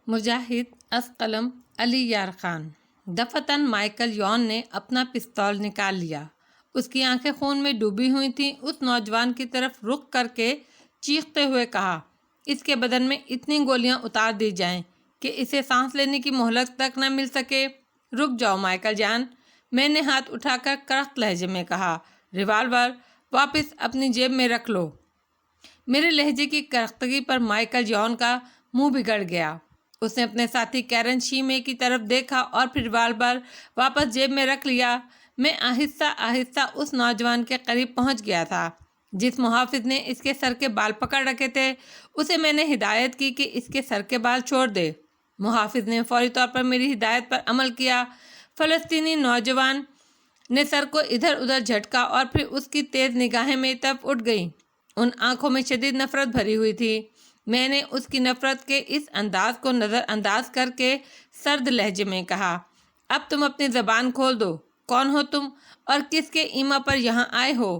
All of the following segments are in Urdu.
مجاہد اسقلم علی یار خان۔ دفتن مائیکل یون نے اپنا پستول نکال لیا۔ اس کی آنکھیں خون میں ڈوبی ہوئی تھیں۔ اس نوجوان کی طرف رخ کر کے چیختے ہوئے کہا، اس کے بدن میں اتنی گولیاں اتار دی جائیں کہ اسے سانس لینے کی مہلت تک نہ مل سکے۔ رک جاؤ مائیکل جان، میں نے ہاتھ اٹھا کر کرخت لہجے میں کہا، ریوالور واپس اپنی جیب میں رکھ لو۔ میرے لہجے کی کرختگی پر مائیکل یون کا منہ بگڑ گیا۔ اس نے اپنے ساتھی کیرن شیمے کی طرف دیکھا اور پھر ریوالور واپس جیب میں رکھ لیا۔ میں آہستہ آہستہ اس نوجوان کے قریب پہنچ گیا تھا جس محافظ نے اس کے سر کے بال پکڑ رکھے تھے۔ اسے میں نے ہدایت کی کہ اس کے سر کے بال چھوڑ دے۔ محافظ نے فوری طور پر میری ہدایت پر عمل کیا۔ فلسطینی نوجوان نے سر کو ادھر ادھر جھٹکا اور پھر اس کی تیز نگاہیں میری طرف اٹھ گئیں۔ ان آنکھوں میں شدید نفرت بھری ہوئی تھی۔ میں نے اس کی نفرت کے اس انداز کو نظر انداز کر کے سرد لہجے میں کہا، اب تم اپنی زبان کھول دو۔ کون ہو تم اور کس کے ایما پر یہاں آئے ہو؟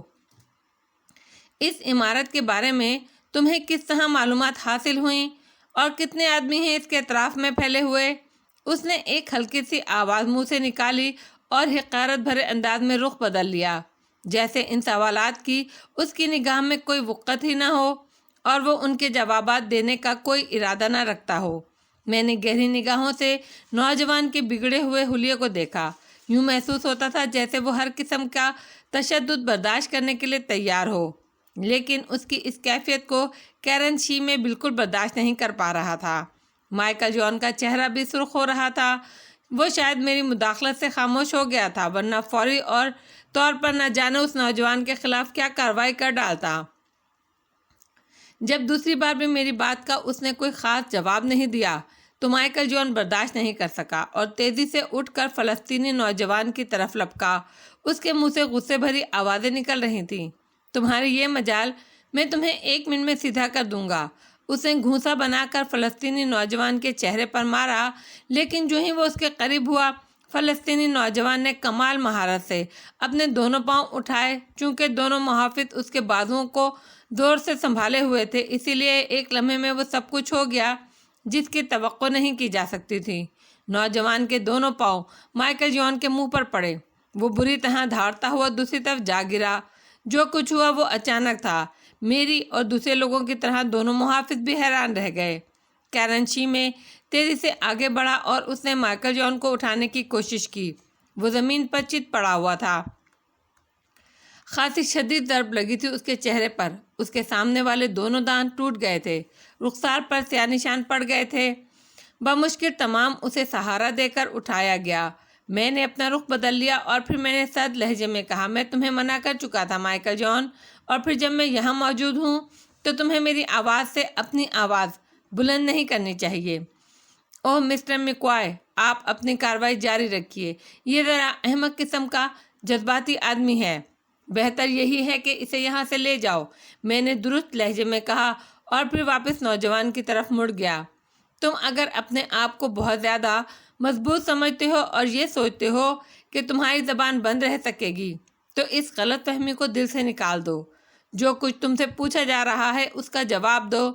اس عمارت کے بارے میں تمہیں کس طرح معلومات حاصل ہوئیں اور کتنے آدمی ہیں اس کے اطراف میں پھیلے ہوئے؟ اس نے ایک ہلکی سی آواز منہ سے نکالی اور حقارت بھرے انداز میں رخ بدل لیا، جیسے ان سوالات کی اس کی نگاہ میں کوئی وقت ہی نہ ہو اور وہ ان کے جوابات دینے کا کوئی ارادہ نہ رکھتا ہو۔ میں نے گہری نگاہوں سے نوجوان کے بگڑے ہوئے حلیے کو دیکھا۔ یوں محسوس ہوتا تھا جیسے وہ ہر قسم کا تشدد برداشت کرنے کے لیے تیار ہو، لیکن اس کی اس کیفیت کو کیرن شیمے بالکل برداشت نہیں کر پا رہا تھا۔ مائیکل یون کا چہرہ بھی سرخ ہو رہا تھا۔ وہ شاید میری مداخلت سے خاموش ہو گیا تھا، ورنہ فوری طور پر نہ جانے اس نوجوان کے خلاف کیا کارروائی کر ڈالتا۔ جب دوسری بار بھی میری بات کا اس نے کوئی خاص جواب نہیں دیا تو مائیکل یون برداشت نہیں کر سکا اور تیزی سے اٹھ کر فلسطینی نوجوان کی طرف لپکا۔ اس کے منہ سے غصے بھری آوازیں نکل رہی تھیں، تمہاری یہ مجال میں تمہیں 1 منٹ میں سیدھا کر دوں گا۔ اس نے گھونسا بنا کر فلسطینی نوجوان کے چہرے پر مارا، لیکن جو ہی وہ اس کے قریب ہوا، فلسطینی نوجوان نے کمال مہارت سے اپنے دونوں پاؤں اٹھائے۔ چونکہ دونوں محافظ اس کے بازوؤں کو زور سے سنبھالے ہوئے تھے، اسی لیے ایک لمحے میں وہ سب کچھ ہو گیا جس کی توقع نہیں کی جا سکتی تھی۔ نوجوان کے دونوں پاؤں مائیکل یون کے منہ پر پڑے۔ وہ بری طرح دھاڑتا ہوا دوسری طرف جا گرا۔ جو کچھ ہوا وہ اچانک تھا۔ میری اور دوسرے لوگوں کی طرح دونوں محافظ بھی حیران رہ گئے۔ کیرن شیمے تیزی سے آگے بڑھا اور اس نے مائیکل یون کو اٹھانے کی کوشش کی۔ وہ زمین پر چت پڑا ہوا تھا۔ خاصی شدید ضرب لگی تھی اس کے چہرے پر۔ اس کے سامنے والے دونوں دانت ٹوٹ گئے تھے، رخسار پر سیاہ نشان پڑ گئے تھے۔ بمشکل تمام اسے سہارا دے کر اٹھایا گیا۔ میں نے اپنا رخ بدل لیا اور پھر میں نے سرد لہجے میں کہا، میں تمہیں منع کر چکا تھا مائیکل یون، اور پھر جب میں یہاں موجود ہوں تو تمہیں میری آواز سے اپنی آواز بلند نہیں کرنی چاہیے۔ اوہ مسٹر میکوائے، آپ اپنی کارروائی جاری رکھیے۔ یہ ذرا احمق قسم کا جذباتی آدمی ہے۔ بہتر یہی ہے کہ اسے یہاں سے لے جاؤ، میں نے درست لہجے میں کہا اور پھر واپس نوجوان کی طرف مڑ گیا۔ تم اگر اپنے آپ کو بہت زیادہ مضبوط سمجھتے ہو اور یہ سوچتے ہو کہ تمہاری زبان بند رہ سکے گی تو اس غلط فہمی کو دل سے نکال دو۔ جو کچھ تم سے پوچھا جا رہا ہے اس کا جواب دو۔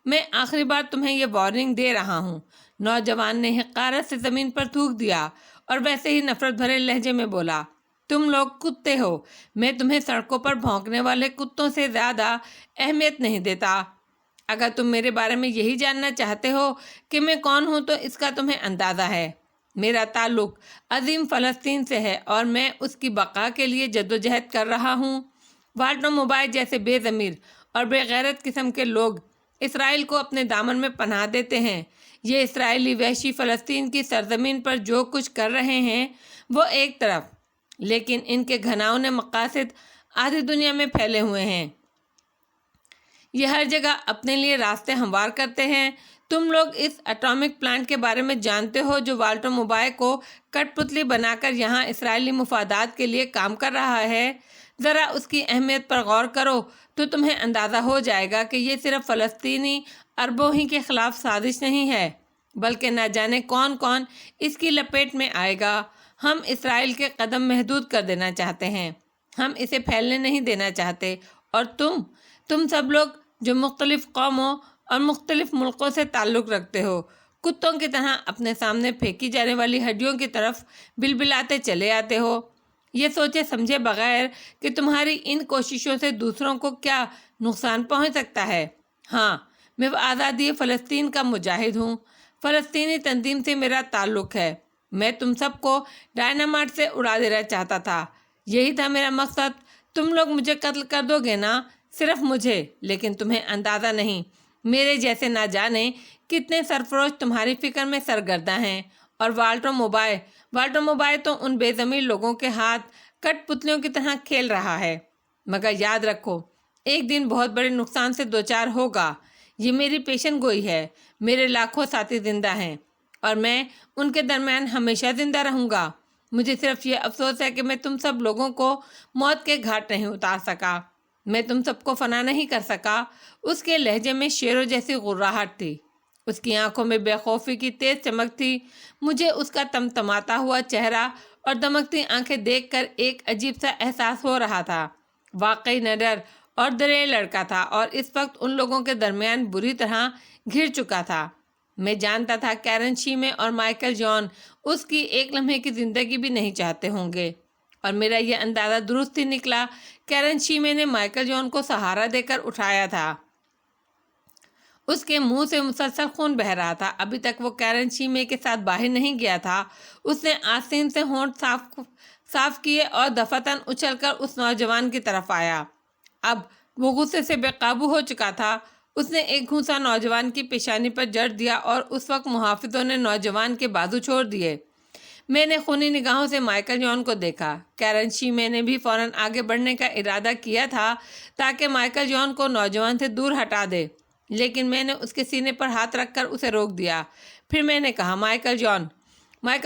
میں آخری بار تمہیں یہ وارننگ دے رہا ہوں۔ نوجوان نے حقارت سے زمین پر تھوک دیا اور ویسے ہی نفرت بھرے لہجے میں بولا، تم لوگ کتے ہو۔ میں تمہیں سڑکوں پر بھونکنے والے کتوں سے زیادہ اہمیت نہیں دیتا۔ اگر تم میرے بارے میں یہی جاننا چاہتے ہو کہ میں کون ہوں تو اس کا تمہیں اندازہ ہے۔ میرا تعلق عظیم فلسطین سے ہے اور میں اس کی بقا کے لیے جدوجہد کر رہا ہوں۔ والٹر موبائل جیسے بے ضمیر اور بے غیرت قسم کے لوگ اسرائیل کو اپنے دامن میں پناہ دیتے ہیں۔ یہ اسرائیلی وحشی فلسطین کی سرزمین پر جو کچھ کر رہے ہیں وہ ایک طرف، لیکن ان کے گھناؤنے مقاصد آدھی دنیا میں پھیلے ہوئے ہیں۔ یہ ہر جگہ اپنے لیے راستے ہموار کرتے ہیں۔ تم لوگ اس اٹامک پلانٹ کے بارے میں جانتے ہو جو والٹر موبائل کو کٹ پتلی بنا کر یہاں اسرائیلی مفادات کے لیے کام کر رہا ہے۔ ذرا اس کی اہمیت پر غور کرو تو تمہیں اندازہ ہو جائے گا کہ یہ صرف فلسطینی عربوں ہی کے خلاف سازش نہیں ہے، بلکہ نہ جانے کون کون اس کی لپیٹ میں آئے گا۔ ہم اسرائیل کے قدم محدود کر دینا چاہتے ہیں، ہم اسے پھیلنے نہیں دینا چاہتے، اور تم سب لوگ جو مختلف قوموں اور مختلف ملکوں سے تعلق رکھتے ہو، کتوں کی طرح اپنے سامنے پھینکی جانے والی ہڈیوں کی طرف بلبلاتے چلے آتے ہو، یہ سوچے سمجھے بغیر کہ تمہاری ان کوششوں سے دوسروں کو کیا نقصان پہنچ سکتا ہے۔ ہاں، میں آزادی فلسطین کا مجاہد ہوں، فلسطینی تنظیم سے میرا تعلق ہے۔ میں تم سب کو ڈائنامائٹ سے اڑا دینا چاہتا تھا، یہی تھا میرا مقصد۔ تم لوگ مجھے قتل کر دو گے نا، صرف مجھے، لیکن تمہیں اندازہ نہیں میرے جیسے نہ جانے کتنے سرفروش تمہاری فکر میں سرگرداں ہیں۔ اور والٹر موبائے تو ان بے ضمیر لوگوں کے ہاتھ کٹ پتلیوں کی طرح کھیل رہا ہے۔ مگر یاد رکھو، ایک دن بہت بڑے نقصان سے دوچار ہوگا۔ یہ میری پیشن گوئی ہے۔ میرے لاکھوں ساتھی زندہ ہیں اور میں ان کے درمیان ہمیشہ زندہ رہوں گا۔ مجھے صرف یہ افسوس ہے کہ میں تم سب لوگوں کو موت کے گھاٹ نہیں اتار سکا، میں تم سب کو فنا نہیں کر سکا۔ اس کے لہجے میں شیروں جیسی غراہٹ تھی، اس کی آنکھوں میں بے خوفی کی تیز چمک تھی۔ مجھے اس کا تمتماتا ہوا چہرہ اور دمکتی آنکھیں دیکھ کر ایک عجیب سا احساس ہو رہا تھا۔ واقعی نڈر اور دلیر لڑکا تھا اور اس وقت ان لوگوں کے درمیان بری طرح گھر چکا تھا۔ میں جانتا تھا کیرن شیمے اور مائیکل جان اس کی ایک لمحے کی زندگی بھی نہیں چاہتے ہوں گے، اور میرا یہ اندازہ درست ہی نکلا۔ کیرن شیمے نے مائیکل جان کو سہارا دے کر اٹھایا تھا، اس کے منہ سے مسلسل خون بہہ رہا تھا۔ ابھی تک وہ کیرن شیمے کے ساتھ باہر نہیں گیا تھا۔ اس نے آستین سے ہونٹ صاف کیے اور دفعتاً اچھل کر اس نوجوان کی طرف آیا۔ اب وہ غصے سے بے قابو ہو چکا تھا۔ اس نے ایک گھونسا نوجوان کی پیشانی پر جڑ دیا اور اس وقت محافظوں نے نوجوان کے بازو چھوڑ دیے۔ میں نے خونی نگاہوں سے مائیکل جان کو دیکھا۔ کیرن شیمے نے بھی فوراً آگے بڑھنے کا ارادہ کیا تھا تاکہ مائیکل جان کو نوجوان سے دور ہٹا دے، لیکن میں نے اس کے سینے پر ہاتھ رکھ کر اسے روک دیا۔ پھر میں نے کہا، مائیکل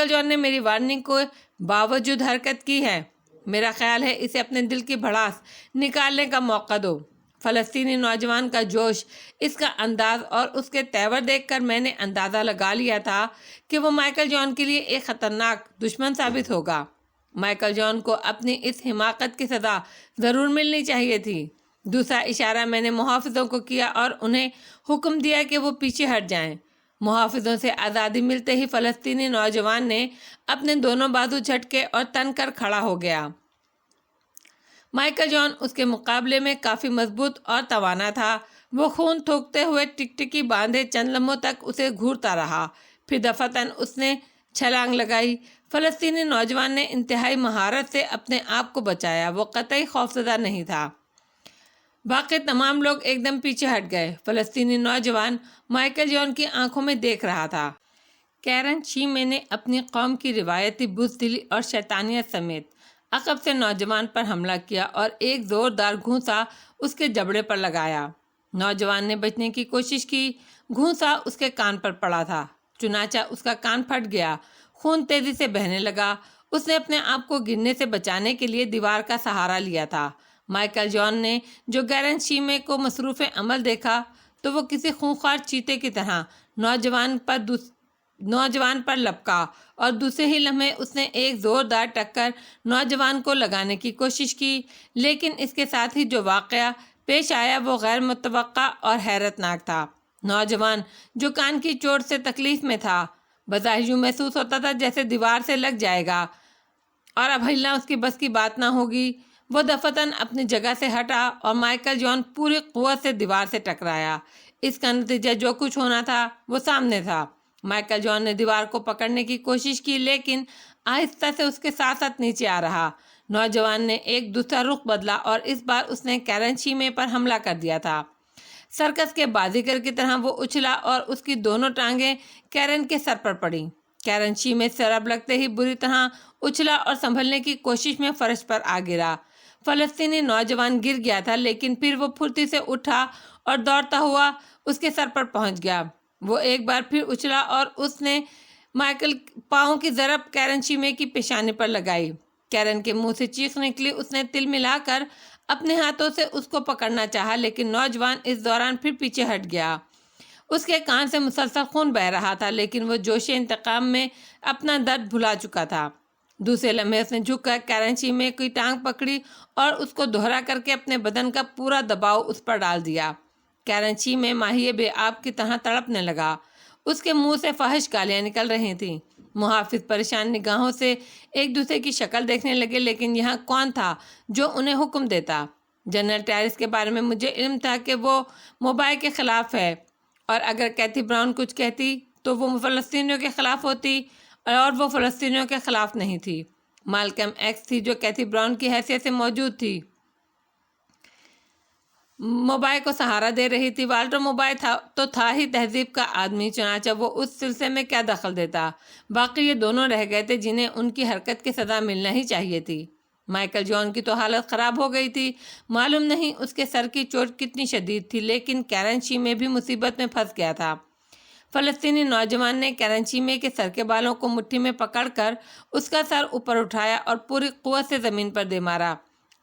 جان نے میری وارننگ کے باوجود حرکت کی ہے۔ میرا خیال ہے اسے اپنے دل کی بھڑاس نکالنے کا موقع دو۔ فلسطینی نوجوان کا جوش، اس کا انداز اور اس کے تیور دیکھ کر میں نے اندازہ لگا لیا تھا کہ وہ مائیکل جان کے لیے ایک خطرناک دشمن ثابت ہوگا۔ مائیکل جان کو اپنی اس حماقت کی سزا ضرور ملنی چاہیے تھی۔ دوسرا اشارہ میں نے محافظوں کو کیا اور انہیں حکم دیا کہ وہ پیچھے ہٹ جائیں۔ محافظوں سے آزادی ملتے ہی فلسطینی نوجوان نے اپنے دونوں بازو جھٹکے اور تن کر کھڑا ہو گیا۔ مائیکل جان اس کے مقابلے میں کافی مضبوط اور توانا تھا۔ وہ خون تھوکتے ہوئے ٹکٹکی باندھے چند لمحوں تک اسے گھورتا رہا، پھر دفعتاً اس نے چھلانگ لگائی۔ فلسطینی نوجوان نے انتہائی مہارت سے اپنے آپ کو بچایا، وہ قطعی خوفزدہ نہیں تھا۔ باقی تمام لوگ ایک دم پیچھے ہٹ گئے۔ فلسطینی نوجوان مائیکل جان کی آنکھوں میں دیکھ رہا تھا۔ کیرن شیمے نے اپنی قوم کی روایتی بزدلی اور شیطانیت سمیت عقب سے نوجوان پر حملہ کیا اور ایک زوردار گھونسا اس کے جبڑے پر لگایا۔ نوجوان نے بچنے کی کوشش کی، گھونسا اس کے کان پر پڑا تھا، چنانچہ اس کا کان پھٹ گیا، خون تیزی سے بہنے لگا۔ اس نے اپنے آپ کو گرنے سے بچانے کے لیے دیوار کا سہارا لیا تھا۔ مائیکل جان نے جو کیرن شیمے کو مصروف عمل دیکھا تو وہ کسی خونخوار چیتے کی طرح نوجوان پر لپکا اور دوسرے ہی لمحے اس نے ایک زوردار ٹکر نوجوان کو لگانے کی کوشش کی، لیکن اس کے ساتھ ہی جو واقعہ پیش آیا وہ غیر متوقع اور حیرت ناک تھا۔ نوجوان جو کان کی چوٹ سے تکلیف میں تھا، بظاہر یوں محسوس ہوتا تھا جیسے دیوار سے لگ جائے گا اور اب ہلنا اس کی بس کی بات نہ ہوگی۔ وہ دفعتاً اپنی جگہ سے ہٹا اور مائیکل جان پوری قوت سے دیوار سے ٹکرایا۔ اس کا نتیجہ جو کچھ ہونا تھا وہ سامنے تھا۔ مائیکل جان نے دیوار کو پکڑنے کی کوشش کی، لیکن آہستہ سے اس کے ساتھ ساتھ نیچے آ رہا۔ نوجوان نے ایک دوسرا رخ بدلا اور اس بار اس نے کیرن شیمے پر حملہ کر دیا تھا۔ سرکس کے بازیگر کی طرح وہ اچھلا اور اس کی دونوں ٹانگیں کیرن کے سر پر پڑیں۔ کیرن شیمے سرب لگتے ہی بری طرح اچھلا اور سنبھلنے کی کوشش میں فرش پر آ گرا۔ فلسطینی نوجوان گر گیا تھا، لیکن پھر وہ پھرتی سے اٹھا اور دوڑتا ہوا اس کے سر پر پہنچ گیا۔ وہ ایک بار پھر اچھلا اور اس نے مائیکل پاؤں کی ضرب کیرن شیمے کی پیشانی پر لگائی۔ کیرن کے منہ سے چیخ نکلی۔ اس نے تل ملا کر اپنے ہاتھوں سے اس کو پکڑنا چاہا، لیکن نوجوان اس دوران پھر پیچھے ہٹ گیا۔ اس کے کان سے مسلسل خون بہہ رہا تھا، لیکن وہ جوش انتقام میں اپنا درد بھلا چکا تھا۔ دوسرے لمحے اس نے جھک کر کیرن شیمے کی ٹانگ پکڑی اور اس کو دوہرا کر کے اپنے بدن کا پورا دباؤ اس پر ڈال دیا۔ کیرن شیمے ماہی بے آب کی طرح تڑپنے لگا۔ اس کے منہ سے فحش گالیاں نکل رہی تھیں۔ محافظ پریشان نگاہوں سے ایک دوسرے کی شکل دیکھنے لگے، لیکن یہاں کون تھا جو انہیں حکم دیتا؟ جنرل ٹائرس کے بارے میں مجھے علم تھا کہ وہ موبائل کے خلاف ہے، اور اگر کیتھی براؤن کچھ کہتی تو وہ فلسطینیوں کے خلاف ہوتی، اور وہ فلسطینیوں کے خلاف نہیں تھی۔ مالکم ایکس تھی جو کیتھی براؤن کی حیثیت سے موجود تھی، موبائل کو سہارا دے رہی تھی۔ والٹر موبائل تھا ہی تہذیب کا آدمی، چنانچہ وہ اس سلسلے میں کیا دخل دیتا؟ باقی یہ دونوں رہ گئے تھے جنہیں ان کی حرکت کی سزا ملنا ہی چاہیے تھی۔ مائیکل جان کی تو حالت خراب ہو گئی تھی، معلوم نہیں اس کے سر کی چوٹ کتنی شدید تھی، لیکن کیرن شیمے بھی مصیبت میں پھنس گیا تھا۔ فلسطینی نوجوان نے کیرن شیمے کے سر کے بالوں کو مٹھی میں پکڑ کر اس کا سر اوپر اٹھایا اور پوری قوت سے زمین پر دے مارا۔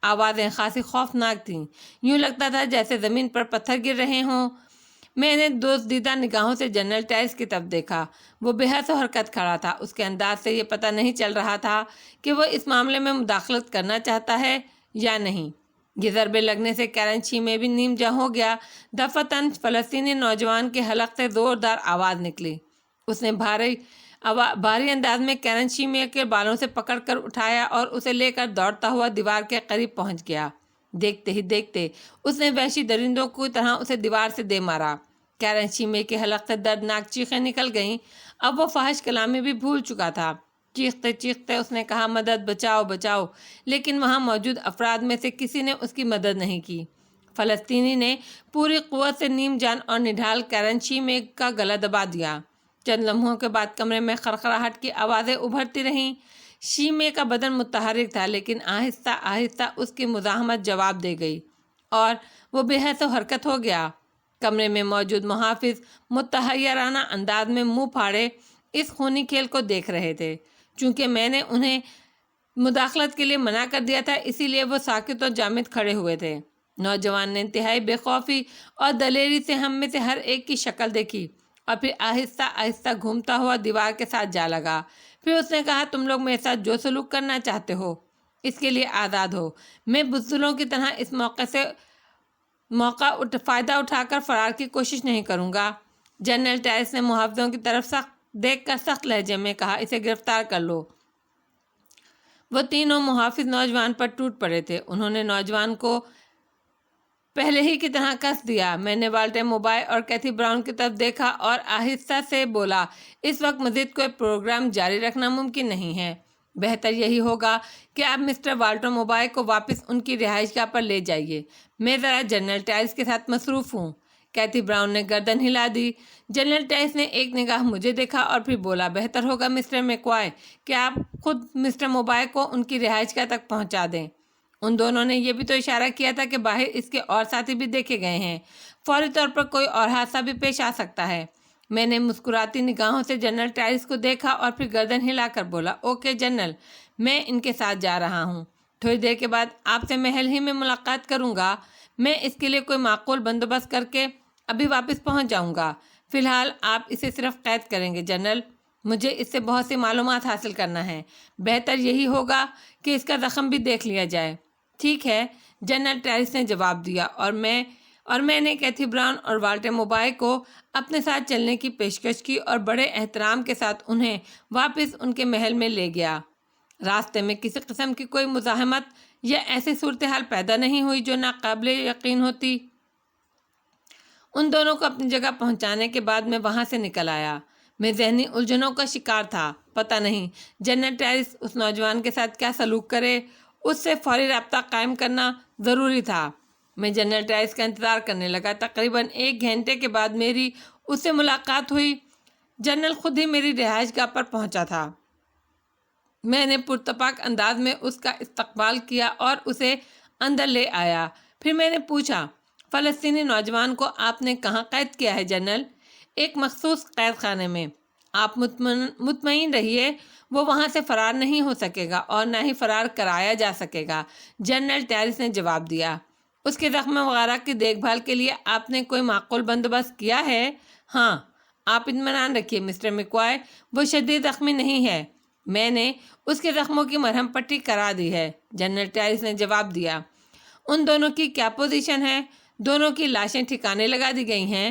آوازیں خاصی خوفناک تھیں، یوں لگتا تھا جیسے زمین پر پتھر گر رہے ہوں۔ میں نے دزدیدہ نگاہوں سے جنرل ٹائرس کی طرف دیکھا۔ وہ بے حس و حرکت کھڑا تھا۔ اس کے انداز سے یہ پتہ نہیں چل رہا تھا کہ وہ اس معاملے میں مداخلت کرنا چاہتا ہے یا نہیں۔ یہ ضربے لگنے سے کیرن شیمے بھی نیم جاں ہو گیا۔ دفعتاً فلسطینی نوجوان کے حلق سے زوردار آواز نکلی۔ اس نے بھاری انداز میں کیرن شیمے کے بالوں سے پکڑ کر اٹھایا اور اسے لے کر دوڑتا ہوا دیوار کے قریب پہنچ گیا۔ دیکھتے ہی دیکھتے اس نے وحشی درندوں کی طرح اسے دیوار سے دے مارا۔ کیرن شیمے کے حلق سے دردناک چیخیں نکل گئیں۔ اب وہ فحش کلامی بھی بھول چکا تھا۔ چیختے چیختے اس نے کہا، مدد، بچاؤ بچاؤ، لیکن وہاں موجود افراد میں سے کسی نے اس کی مدد نہیں کی۔ فلسطینی نے پوری قوت سے نیم جان اور نڈھال کیرن شیمے کا گلا دبا دیا۔ چند لمحوں کے بعد کمرے میں خرخراہٹ کی آوازیں ابھرتی رہیں۔ شیمے کا بدن متحرک تھا، لیکن آہستہ آہستہ اس کی مزاحمت جواب دے گئی اور وہ بے حس و حرکت ہو گیا۔ کمرے میں موجود محافظ متحیرانہ انداز میں منہ پھاڑے اس خونی کھیل کو دیکھ رہے تھے۔ چونکہ میں نے انہیں مداخلت کے لیے منع کر دیا تھا، اسی لیے وہ ساکت و جامد کھڑے ہوئے تھے۔ نوجوان نے انتہائی بے خوفی اور دلیری سے ہم میں سے ہر ایک کی شکل دیکھی اور پھر آہستہ آہستہ گھومتا ہوا دیوار کے ساتھ جا لگا۔ پھر اس نے کہا، تم لوگ میرے ساتھ جو سلوک کرنا چاہتے ہو اس کے لیے آزاد ہو۔ میں بزدلوں کی طرح اس فائدہ اٹھا کر فرار کی کوشش نہیں کروں گا۔ جنرل ٹائرس نے محافظوں کی طرف دیکھ کر سخت لہجے میں کہا، اسے گرفتار کر لو۔ وہ تینوں محافظ نوجوان پر ٹوٹ پڑے تھے۔ انہوں نے نوجوان کو پہلے ہی کی طرح کس دیا۔ میں نے والٹر موبائل اور کیتھی براؤن کی طرف دیکھا اور آہستہ سے بولا، اس وقت مزید کوئی پروگرام جاری رکھنا ممکن نہیں ہے۔ بہتر یہی ہوگا کہ آپ مسٹر والٹر موبائل کو واپس ان کی رہائش گاہ پر لے جائیے۔ میں ذرا جنرل ٹائرس کے ساتھ مصروف ہوں۔ کیتھی براؤن نے گردن ہلا دی۔ جنرل ٹائرس نے ایک نگاہ مجھے دیکھا اور پھر بولا، بہتر ہوگا مسٹر میکوائے کہ آپ خود مسٹر موبائل کو ان کی رہائش گاہ تک پہنچا دیں۔ ان دونوں نے یہ بھی تو اشارہ کیا تھا کہ باہر اس کے اور ساتھی بھی دیکھے گئے ہیں، فوری طور پر کوئی اور حادثہ بھی پیش آ سکتا ہے۔ میں نے مسکراتی نگاہوں سے جنرل ٹائرس کو دیکھا اور پھر گردن ہلا کر بولا، اوکے جنرل، میں ان کے ساتھ جا رہا ہوں۔ تھوڑی دیر کے بعد آپ سے محل ہی میں ملاقات کروں گا۔ میں اس کے لیے کوئی معقول بندوبست کر کے ابھی واپس پہنچ جاؤں گا۔ فی الحال آپ اسے صرف قید کریں گے جنرل، مجھے اس سے بہت سی معلومات حاصل کرنا ہے۔ بہتر یہی ہوگا کہ اس کا زخم بھی دیکھ لیا جائے۔ ٹھیک ہے، جنرل ٹائرس نے جواب دیا اور میں نے کیتھی براؤن اور والٹر موبائل کو اپنے ساتھ چلنے کی پیشکش کی اور بڑے احترام کے ساتھ انہیں واپس ان کے محل میں لے گیا۔ راستے میں کسی قسم کی کوئی مزاحمت یا ایسی صورتحال پیدا نہیں ہوئی جو ناقابل یقین ہوتی۔ ان دونوں کو اپنی جگہ پہنچانے کے بعد میں وہاں سے نکل آیا۔ میں ذہنی الجھنوں کا شکار تھا۔ پتہ نہیں جنرل ٹائرس اس نوجوان کے ساتھ کیا سلوک کرے۔ اس سے فوری رابطہ قائم کرنا ضروری تھا۔ میں جنرل ٹائرس کا انتظار کرنے لگا۔ تقریباً 1 گھنٹے کے بعد میری اس سے ملاقات ہوئی۔ جنرل خود ہی میری رہائش گاہ پر پہنچا تھا۔ میں نے پرتپاک انداز میں اس کا استقبال کیا اور اسے اندر لے آیا۔ پھر میں نے پوچھا، فلسطینی نوجوان کو آپ نے کہاں قید کیا ہے جنرل؟ ایک مخصوص قید خانے میں۔ آپ مطمئن رہیے، وہ وہاں سے فرار نہیں ہو سکے گا اور نہ ہی فرار کرایا جا سکے گا، جنرل ٹائرس نے جواب دیا۔ اس کے زخم وغیرہ کی دیکھ بھال کے لیے آپ نے کوئی معقول بندوبست کیا ہے؟ ہاں، آپ اطمینان رکھیے مسٹر میکوائے، وہ شدید زخمی نہیں ہے۔ میں نے اس کے زخموں کی مرہم پٹی کرا دی ہے، جنرل ٹائرس نے جواب دیا۔ ان دونوں کی کیا پوزیشن ہے؟ دونوں کی لاشیں ٹھکانے لگا دی گئی ہیں،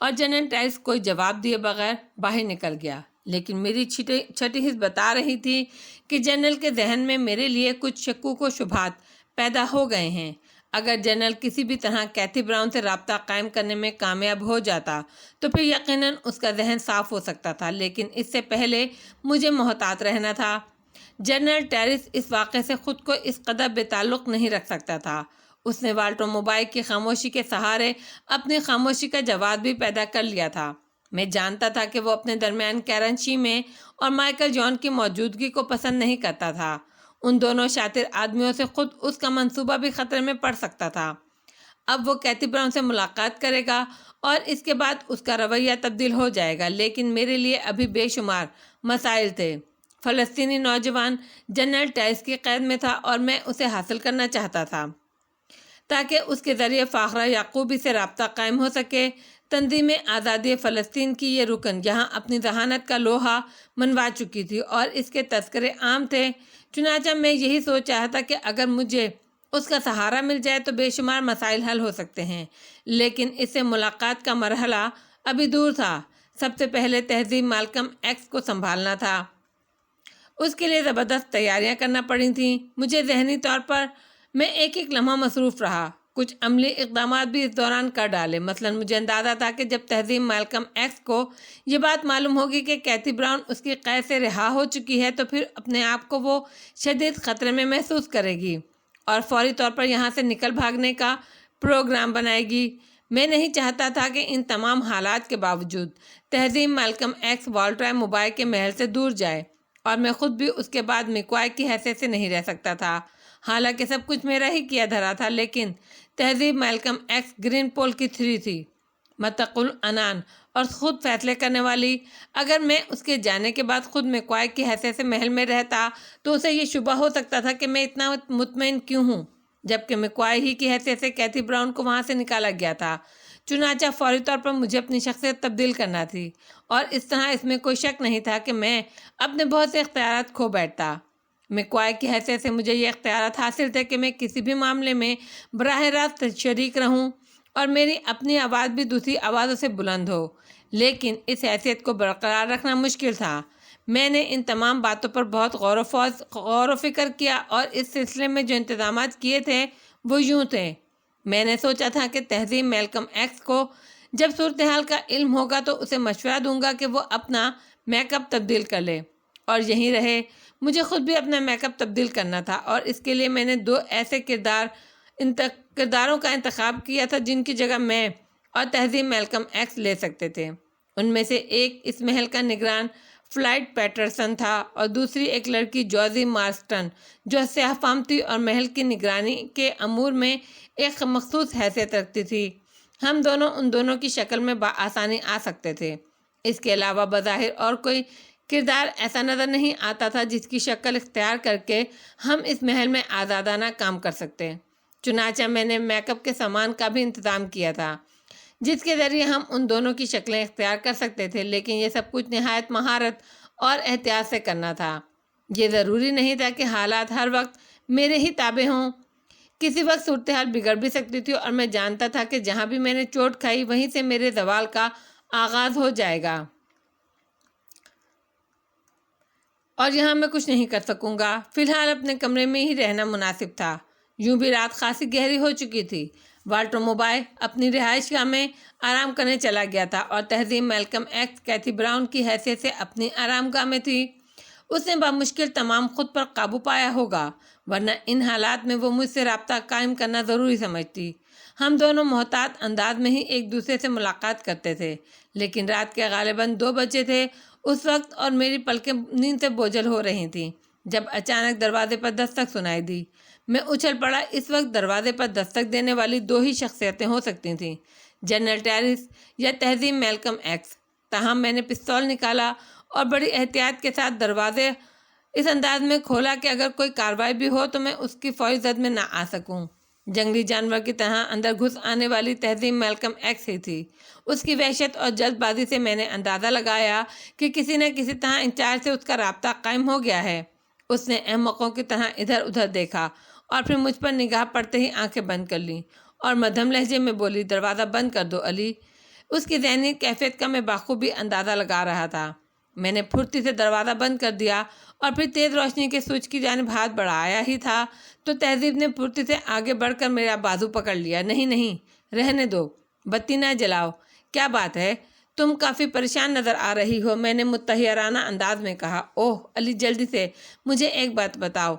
اور جنرل ٹیرس کوئی جواب دیے بغیر باہر نکل گیا۔ لیکن میری چھٹی حس بتا رہی تھی کہ جنرل کے ذہن میں میرے لیے کچھ شکوک و شبہات پیدا ہو گئے ہیں۔ اگر جنرل کسی بھی طرح کیتھی براؤن سے رابطہ قائم کرنے میں کامیاب ہو جاتا تو پھر یقیناً اس کا ذہن صاف ہو سکتا تھا، لیکن اس سے پہلے مجھے محتاط رہنا تھا۔ جنرل ٹیرس اس واقعے سے خود کو اس قدر بے تعلق نہیں رکھ سکتا تھا۔ اس نے والٹر موبائل کی خاموشی کے سہارے اپنی خاموشی کا جواب بھی پیدا کر لیا تھا۔ میں جانتا تھا کہ وہ اپنے درمیان کیرن شیمے اور مائیکل جان کی موجودگی کو پسند نہیں کرتا تھا۔ ان دونوں شاطر آدمیوں سے خود اس کا منصوبہ بھی خطرے میں پڑ سکتا تھا۔ اب وہ کیتھی براؤن سے ملاقات کرے گا اور اس کے بعد اس کا رویہ تبدیل ہو جائے گا، لیکن میرے لیے ابھی بے شمار مسائل تھے۔ فلسطینی نوجوان جنرل ٹیرس کی قید میں تھا اور میں اسے حاصل کرنا چاہتا تھا تاکہ اس کے ذریعے فاخرہ یعقوبی سے رابطہ قائم ہو سکے۔ تنظیم آزادی فلسطین کی یہ رکن یہاں اپنی ذہانت کا لوہا منوا چکی تھی اور اس کے تذکرے عام تھے۔ چنانچہ میں یہی سوچ رہا تھا کہ اگر مجھے اس کا سہارا مل جائے تو بے شمار مسائل حل ہو سکتے ہیں، لیکن اس سے ملاقات کا مرحلہ ابھی دور تھا۔ سب سے پہلے تہذیب مالکم ایکس کو سنبھالنا تھا۔ اس کے لیے زبردست تیاریاں کرنا پڑی تھیں۔ مجھے ذہنی طور پر میں ایک لمحہ مصروف رہا، کچھ عملی اقدامات بھی اس دوران کر ڈالے۔ مثلاً مجھے اندازہ تھا کہ جب تہذیب مالکم ایکس کو یہ بات معلوم ہوگی کہ کیتھی براؤن اس کی قید سے رہا ہو چکی ہے تو پھر اپنے آپ کو وہ شدید خطرے میں محسوس کرے گی اور فوری طور پر یہاں سے نکل بھاگنے کا پروگرام بنائے گی۔ میں نہیں چاہتا تھا کہ ان تمام حالات کے باوجود تہذیب مالکم ایکس والٹر موبائل کے محل سے دور جائے، اور میں خود بھی اس کے بعد مکوائے کی حیثیت سے نہیں رہ سکتا تھا۔ حالانکہ سب کچھ میرا ہی کیا دھرا تھا، لیکن تہذیب مالکم ایکس گرین پول کی تھری تھی، متقل عنان اور خود فیصلے کرنے والی۔ اگر میں اس کے جانے کے بعد خود مکوائے کی حیثیت سے محل میں رہتا تو اسے یہ شبہ ہو سکتا تھا کہ میں اتنا مطمئن کیوں ہوں، جبکہ مکوائے ہی کی حیثیت سے کیتھی براؤن کو وہاں سے نکالا گیا تھا۔ چنانچہ فوری طور پر مجھے اپنی شخصیت تبدیل کرنا تھی، اور اس طرح اس میں کوئی شک نہیں تھا کہ میں اپنے بہت سے اختیارات کھو بیٹھتا۔ مکوائے کی حیثیت سے مجھے یہ اختیارات حاصل تھے کہ میں کسی بھی معاملے میں براہ راست شریک رہوں اور میری اپنی آواز بھی دوسری آوازوں سے بلند ہو، لیکن اس حیثیت کو برقرار رکھنا مشکل تھا۔ میں نے ان تمام باتوں پر بہت غور و فکر کیا اور اس سلسلے میں جو انتظامات کیے تھے وہ یوں تھے۔ میں نے سوچا تھا کہ تہذیب مالکم ایکس کو جب صورتحال کا علم ہوگا تو اسے مشورہ دوں گا کہ وہ اپنا میک اپ تبدیل کر لے اور یہیں رہے۔ مجھے خود بھی اپنا میک اپ تبدیل کرنا تھا، اور اس کے لیے میں نے 2 ایسے کرداروں کا انتخاب کیا تھا جن کی جگہ میں اور تہذیب مالکم ایکس لے سکتے تھے۔ ان میں سے ایک اس محل کا نگران فلائٹ پیٹرسن تھا اور دوسری ایک لڑکی جوزی مارسٹن جو سیاہ فام تھی اور محل کی نگرانی کے امور میں ایک مخصوص حیثیت رکھتی تھی۔ ہم دونوں ان دونوں کی شکل میں بآسانی آ سکتے تھے۔ اس کے علاوہ بظاہر اور کوئی کردار ایسا نظر نہیں آتا تھا جس کی شکل اختیار کر کے ہم اس محل میں آزادانہ کام کر سکتے۔ چنانچہ میں نے میک اپ کے سامان کا بھی انتظام کیا تھا جس کے ذریعے ہم ان دونوں کی شکلیں اختیار کر سکتے تھے، لیکن یہ سب کچھ نہایت مہارت اور احتیاط سے کرنا تھا۔ یہ ضروری نہیں تھا کہ حالات ہر وقت میرے ہی تابع ہوں۔ کسی وقت صورتحال بگڑ بھی سکتی تھی، اور میں جانتا تھا کہ جہاں بھی میں نے چوٹ کھائی وہیں سے میرے زوال کا آغاز ہو جائے گا اور یہاں میں کچھ نہیں کر سکوں گا۔ فی الحال اپنے کمرے میں ہی رہنا مناسب تھا۔ یوں بھی رات خاصی گہری ہو چکی تھی۔ والٹر موبائل اپنی رہائش گاہ میں آرام کرنے چلا گیا تھا اور تہذیب مالکم ایکس کیتھی براؤن کی حیثیت سے اپنی آرام گاہ میں تھی۔ اس نے بمشکل تمام خود پر قابو پایا ہوگا، ورنہ ان حالات میں وہ مجھ سے رابطہ قائم کرنا ضروری سمجھتی۔ ہم دونوں محتاط انداز میں ہی ایک دوسرے سے ملاقات کرتے تھے، لیکن رات کے غالباً 2 بجے تھے اس وقت اور میری پلکیں نیند سے بوجھل ہو رہی تھیں جب اچانک دروازے پر دستک سنائی دی۔ میں اچھل پڑا۔ اس وقت دروازے پر دستک دینے والی 2 ہی شخصیتیں ہو سکتی تھیں، جنرل ٹیرس یا تہذیب مالکم ایکس۔ تاہم میں نے پستول نکالا اور بڑی احتیاط کے ساتھ دروازے اس انداز میں کھولا کہ اگر کوئی کارروائی بھی ہو تو میں اس کی فوری زد میں نہ آ سکوں۔ جنگلی جانور کی طرح اندر گھس آنے والی تہذیب مالکم ایکس ہی تھی۔ اس کی وحشت اور جلد بازی سے میں نے اندازہ لگایا کہ کسی نہ کسی طرح انچارج سے اس کا رابطہ قائم ہو گیا ہے۔ اس نے احمقوں کی طرح ادھر ادھر دیکھا اور پھر مجھ پر نگاہ پڑتے ہی آنکھیں بند کر لیں اور مدھم لہجے میں بولی، دروازہ بند کر دو علی۔ اس کی ذہنی کیفیت کا میں بخوبی اندازہ لگا رہا تھا۔ میں نے پھرتی سے دروازہ بند کر دیا اور پھر تیز روشنی کے سوئچ کی جانب ہاتھ بڑھایا ہی تھا تو تہذیب نے پھرتی سے آگے بڑھ کر میرا بازو پکڑ لیا۔ نہیں نہیں، رہنے دو، بتی نہ جلاؤ۔ کیا بات ہے؟ تم کافی پریشان نظر آ رہی ہو، میں نے متحیرانہ انداز میں کہا۔ اوہ علی، جلدی سے مجھے ایک بات بتاؤ،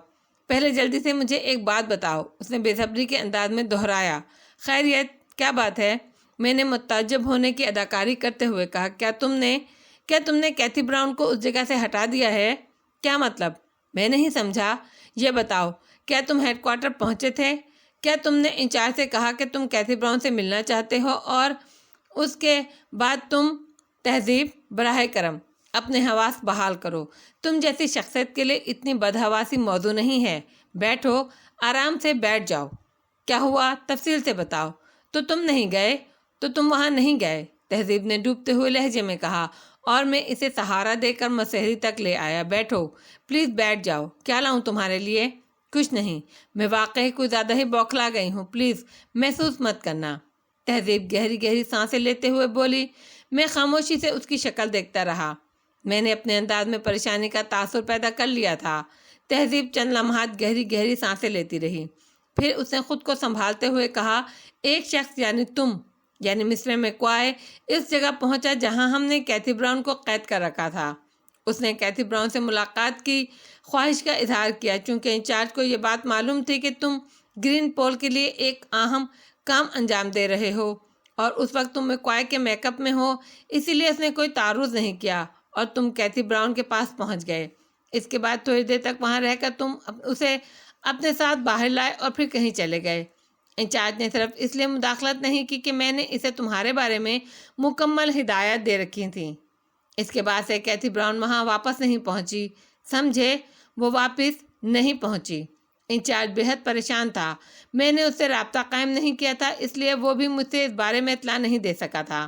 پہلے جلدی سے مجھے ایک بات بتاؤ، اس نے بے صبری کے انداز میں دہرایا۔ خیریت، کیا بات ہے؟ میں نے متعجب ہونے کی اداکاری کرتے ہوئے کہا۔ کیا تم نے کیتھی براؤن کو اس جگہ سے ہٹا دیا ہے؟ کیا مطلب؟ میں نہیں سمجھا۔ یہ بتاؤ، کیا تم ہیڈ کوارٹر پہنچے تھے؟ کیا تم نے انچارج سے کہا کہ تم کیتھی براؤن سے ملنا چاہتے ہو اور اس کے بعد تم؟ تہذیب، براہ کرم اپنے حواس بحال کرو، تم جیسی شخصیت کے لیے اتنی بدحواسی موضوع نہیں ہے۔ بیٹھو، آرام سے بیٹھ جاؤ۔ کیا ہوا؟ تفصیل سے بتاؤ۔ تو تم وہاں نہیں گئے، تہذیب نے ڈوبتے ہوئے لہجے میں کہا، اور میں اسے سہارا دے کر مسحری تک لے آیا۔ بیٹھو، پلیز بیٹھ جاؤ۔ کیا لاؤں تمہارے لیے؟ کچھ نہیں، میں واقعی کوئی زیادہ ہی بوکھلا گئی ہوں، پلیز محسوس مت کرنا۔ تہذیب گہری گہری سانسیں لیتے ہوئے بولی۔ میں خاموشی سے اس کی شکل دیکھتا رہا۔ میں نے اپنے انداز میں پریشانی کا تاثر پیدا کر لیا تھا۔ تہذیب چند لمحات گہری گہری سانسیں لیتی رہی، پھر اس نے خود کو سنبھالتے ہوئے کہا، ایک شخص یعنی تم، یعنی مسٹر میکوائے اس جگہ پہنچا جہاں ہم نے کیتھی براؤن کو قید کر رکھا تھا۔ اس نے کیتھی براؤن سے ملاقات کی خواہش کا اظہار کیا، چونکہ انچارج کو یہ بات معلوم تھی کہ تم گرین پول کے لیے ایک اہم کام انجام دے رہے ہو اور اس وقت تم میکوائے کے میک اپ میں ہو، اسی لیے اس نے کوئی تعارض نہیں کیا اور تم کیتھی براؤن کے پاس پہنچ گئے۔ اس کے بعد تھوڑی دیر تک وہاں رہ کر تم اسے اپنے ساتھ باہر لائے اور پھر کہیں چلے گئے۔ انچارج نے صرف اس لیے مداخلت نہیں کی کہ میں نے اسے تمہارے بارے میں مکمل ہدایات دے رکھی تھیں۔ اس کے بعد سے کیتھی براؤن وہاں واپس نہیں پہنچی، سمجھے؟ وہ واپس نہیں پہنچی۔ انچارج بہت پریشان تھا۔ میں نے اس سے رابطہ قائم نہیں کیا تھا، اس لیے وہ بھی مجھ سے اس بارے میں اطلاع نہیں دے سکا تھا۔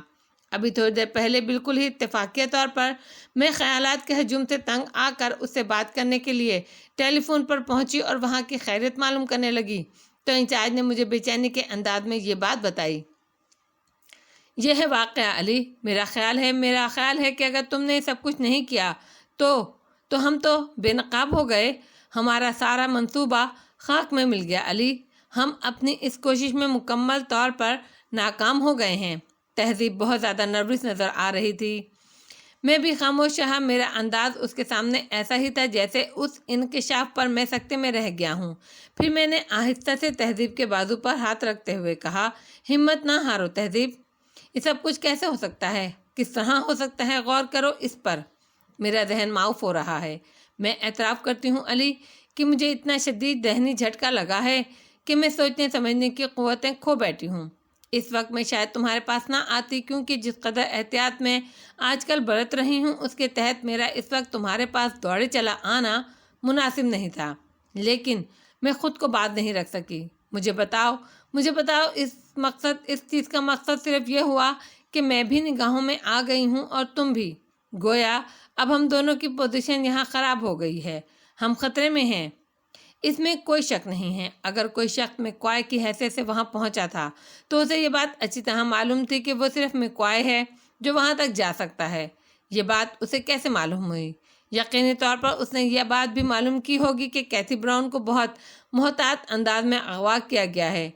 ابھی تھوڑی دیر پہلے بالکل ہی اتفاقیہ طور پر میں خیالات کے ہجوم سے تنگ آ کر اس سے بات کرنے کے لیے ٹیلی فون پر پہنچی اور وہاں کی خیریت معلوم کرنے لگی تو انچارج نے مجھے بے چینی کے انداز میں یہ بات بتائی۔ یہ ہے واقعہ علی، میرا خیال ہے کہ اگر تم نے سب کچھ نہیں کیا تو ہم تو بے نقاب ہو گئے، ہمارا سارا منصوبہ خاک میں مل گیا علی، ہم اپنی اس کوشش میں مکمل طور پر ناکام ہو گئے ہیں۔ تہذیب بہت زیادہ نروس نظر آ رہی تھی۔ میں بھی خاموش رہا، میرا انداز اس کے سامنے ایسا ہی تھا جیسے اس انکشاف پر میں سکتے میں رہ گیا ہوں۔ پھر میں نے آہستہ سے تہذیب کے بازو پر ہاتھ رکھتے ہوئے کہا، ہمت نہ ہارو تہذیب، یہ سب کچھ کیسے ہو سکتا ہے؟ کس طرح ہو سکتا ہے؟ غور کرو اس پر۔ میرا ذہن معاف ہو رہا ہے۔ میں اعتراف کرتی ہوں علی کہ مجھے اتنا شدید ذہنی جھٹکا لگا ہے کہ میں سوچنے سمجھنے کی قوتیں کھو بیٹھی ہوں۔ اس وقت میں شاید تمہارے پاس نہ آتی، کیونکہ جس قدر احتیاط میں آج کل برت رہی ہوں اس کے تحت میرا اس وقت تمہارے پاس دوڑے چلا آنا مناسب نہیں تھا، لیکن میں خود کو باز نہیں رکھ سکی۔ مجھے بتاؤ اس چیز کا مقصد صرف یہ ہوا کہ میں بھی نگاہوں میں آ گئی ہوں اور تم بھی، گویا اب ہم دونوں کی پوزیشن یہاں خراب ہو گئی ہے، ہم خطرے میں ہیں۔ اس میں کوئی شک نہیں ہے، اگر کوئی شخص میکوائے کی حیثیت سے وہاں پہنچا تھا تو اسے یہ بات اچھی طرح معلوم تھی کہ وہ صرف میکوائے ہے جو وہاں تک جا سکتا ہے۔ یہ بات اسے کیسے معلوم ہوئی؟ یقینی طور پر اس نے یہ بات بھی معلوم کی ہوگی کہ کیتھی براؤن کو بہت محتاط انداز میں اغوا کیا گیا ہے۔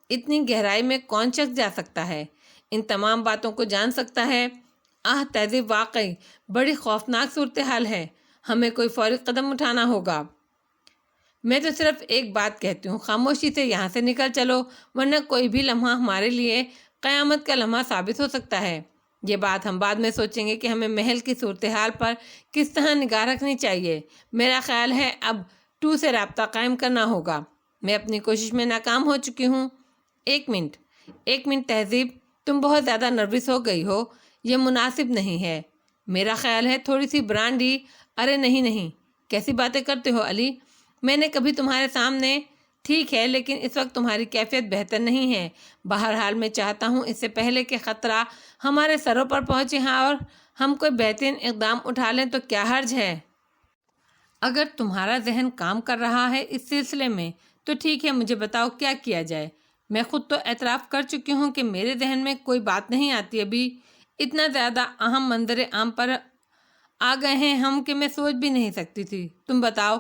اتنی گہرائی میں کون شخص جا سکتا ہے؟ ان تمام باتوں کو جان سکتا ہے؟ تہذیب، واقعی بڑی خوفناک صورتحال ہے، ہمیں کوئی فوری قدم اٹھانا ہوگا۔ میں تو صرف ایک بات کہتی ہوں، خاموشی سے یہاں سے نکل چلو، ورنہ کوئی بھی لمحہ ہمارے لیے قیامت کا لمحہ ثابت ہو سکتا ہے۔ یہ بات ہم بعد میں سوچیں گے کہ ہمیں محل کی صورتحال پر کس طرح نگاہ رکھنی چاہیے۔ میرا خیال ہے اب 2 سے رابطہ قائم کرنا ہوگا، میں اپنی کوشش میں ناکام ہو چکی ہوں۔ ایک منٹ تہذیب، تم بہت زیادہ نروس ہو گئی ہو، یہ مناسب نہیں ہے۔ میرا خیال ہے تھوڑی سی برانڈی۔ ارے نہیں، کیسی باتیں کرتے ہو علی، میں نے کبھی تمہارے سامنے، ٹھیک ہے لیکن اس وقت تمہاری کیفیت بہتر نہیں ہے، بہرحال میں چاہتا ہوں اس سے پہلے کہ خطرہ ہمارے سروں پر پہنچے اور ہم کوئی بہترین اقدام اٹھا لیں تو کیا حرج ہے؟ اگر تمہارا ذہن کام کر رہا ہے اس سلسلے میں تو ٹھیک ہے، مجھے بتاؤ کیا کیا جائے۔ میں خود تو اعتراف کر چکی ہوں کہ میرے ذہن میں کوئی بات نہیں آتی، ابھی اتنا زیادہ اہم منظر عام پر آ گئے ہیں ہم کہ میں سوچ بھی نہیں سکتی تھی۔ تم بتاؤ،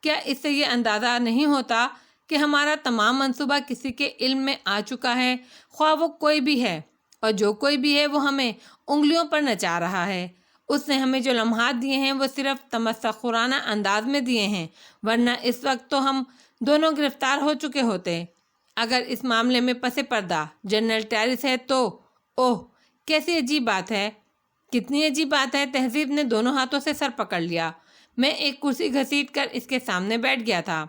کیا اس سے یہ اندازہ نہیں ہوتا کہ ہمارا تمام منصوبہ کسی کے علم میں آ چکا ہے، خواہ وہ کوئی بھی ہے، اور جو کوئی بھی ہے وہ ہمیں انگلیوں پر نچا رہا ہے۔ اس نے ہمیں جو لمحات دیے ہیں وہ صرف تمسخرانہ انداز میں دیے ہیں، ورنہ اس وقت تو ہم دونوں گرفتار ہو چکے ہوتے۔ اگر اس معاملے میں پس پردہ جنرل ٹیرس ہے تو اوہ کیسی عجیب بات ہے، کتنی عجیب بات ہے۔ تہذیب نے دونوں ہاتھوں سے سر پکڑ لیا۔ میں ایک کرسی گھسیٹ کر اس کے سامنے بیٹھ گیا تھا۔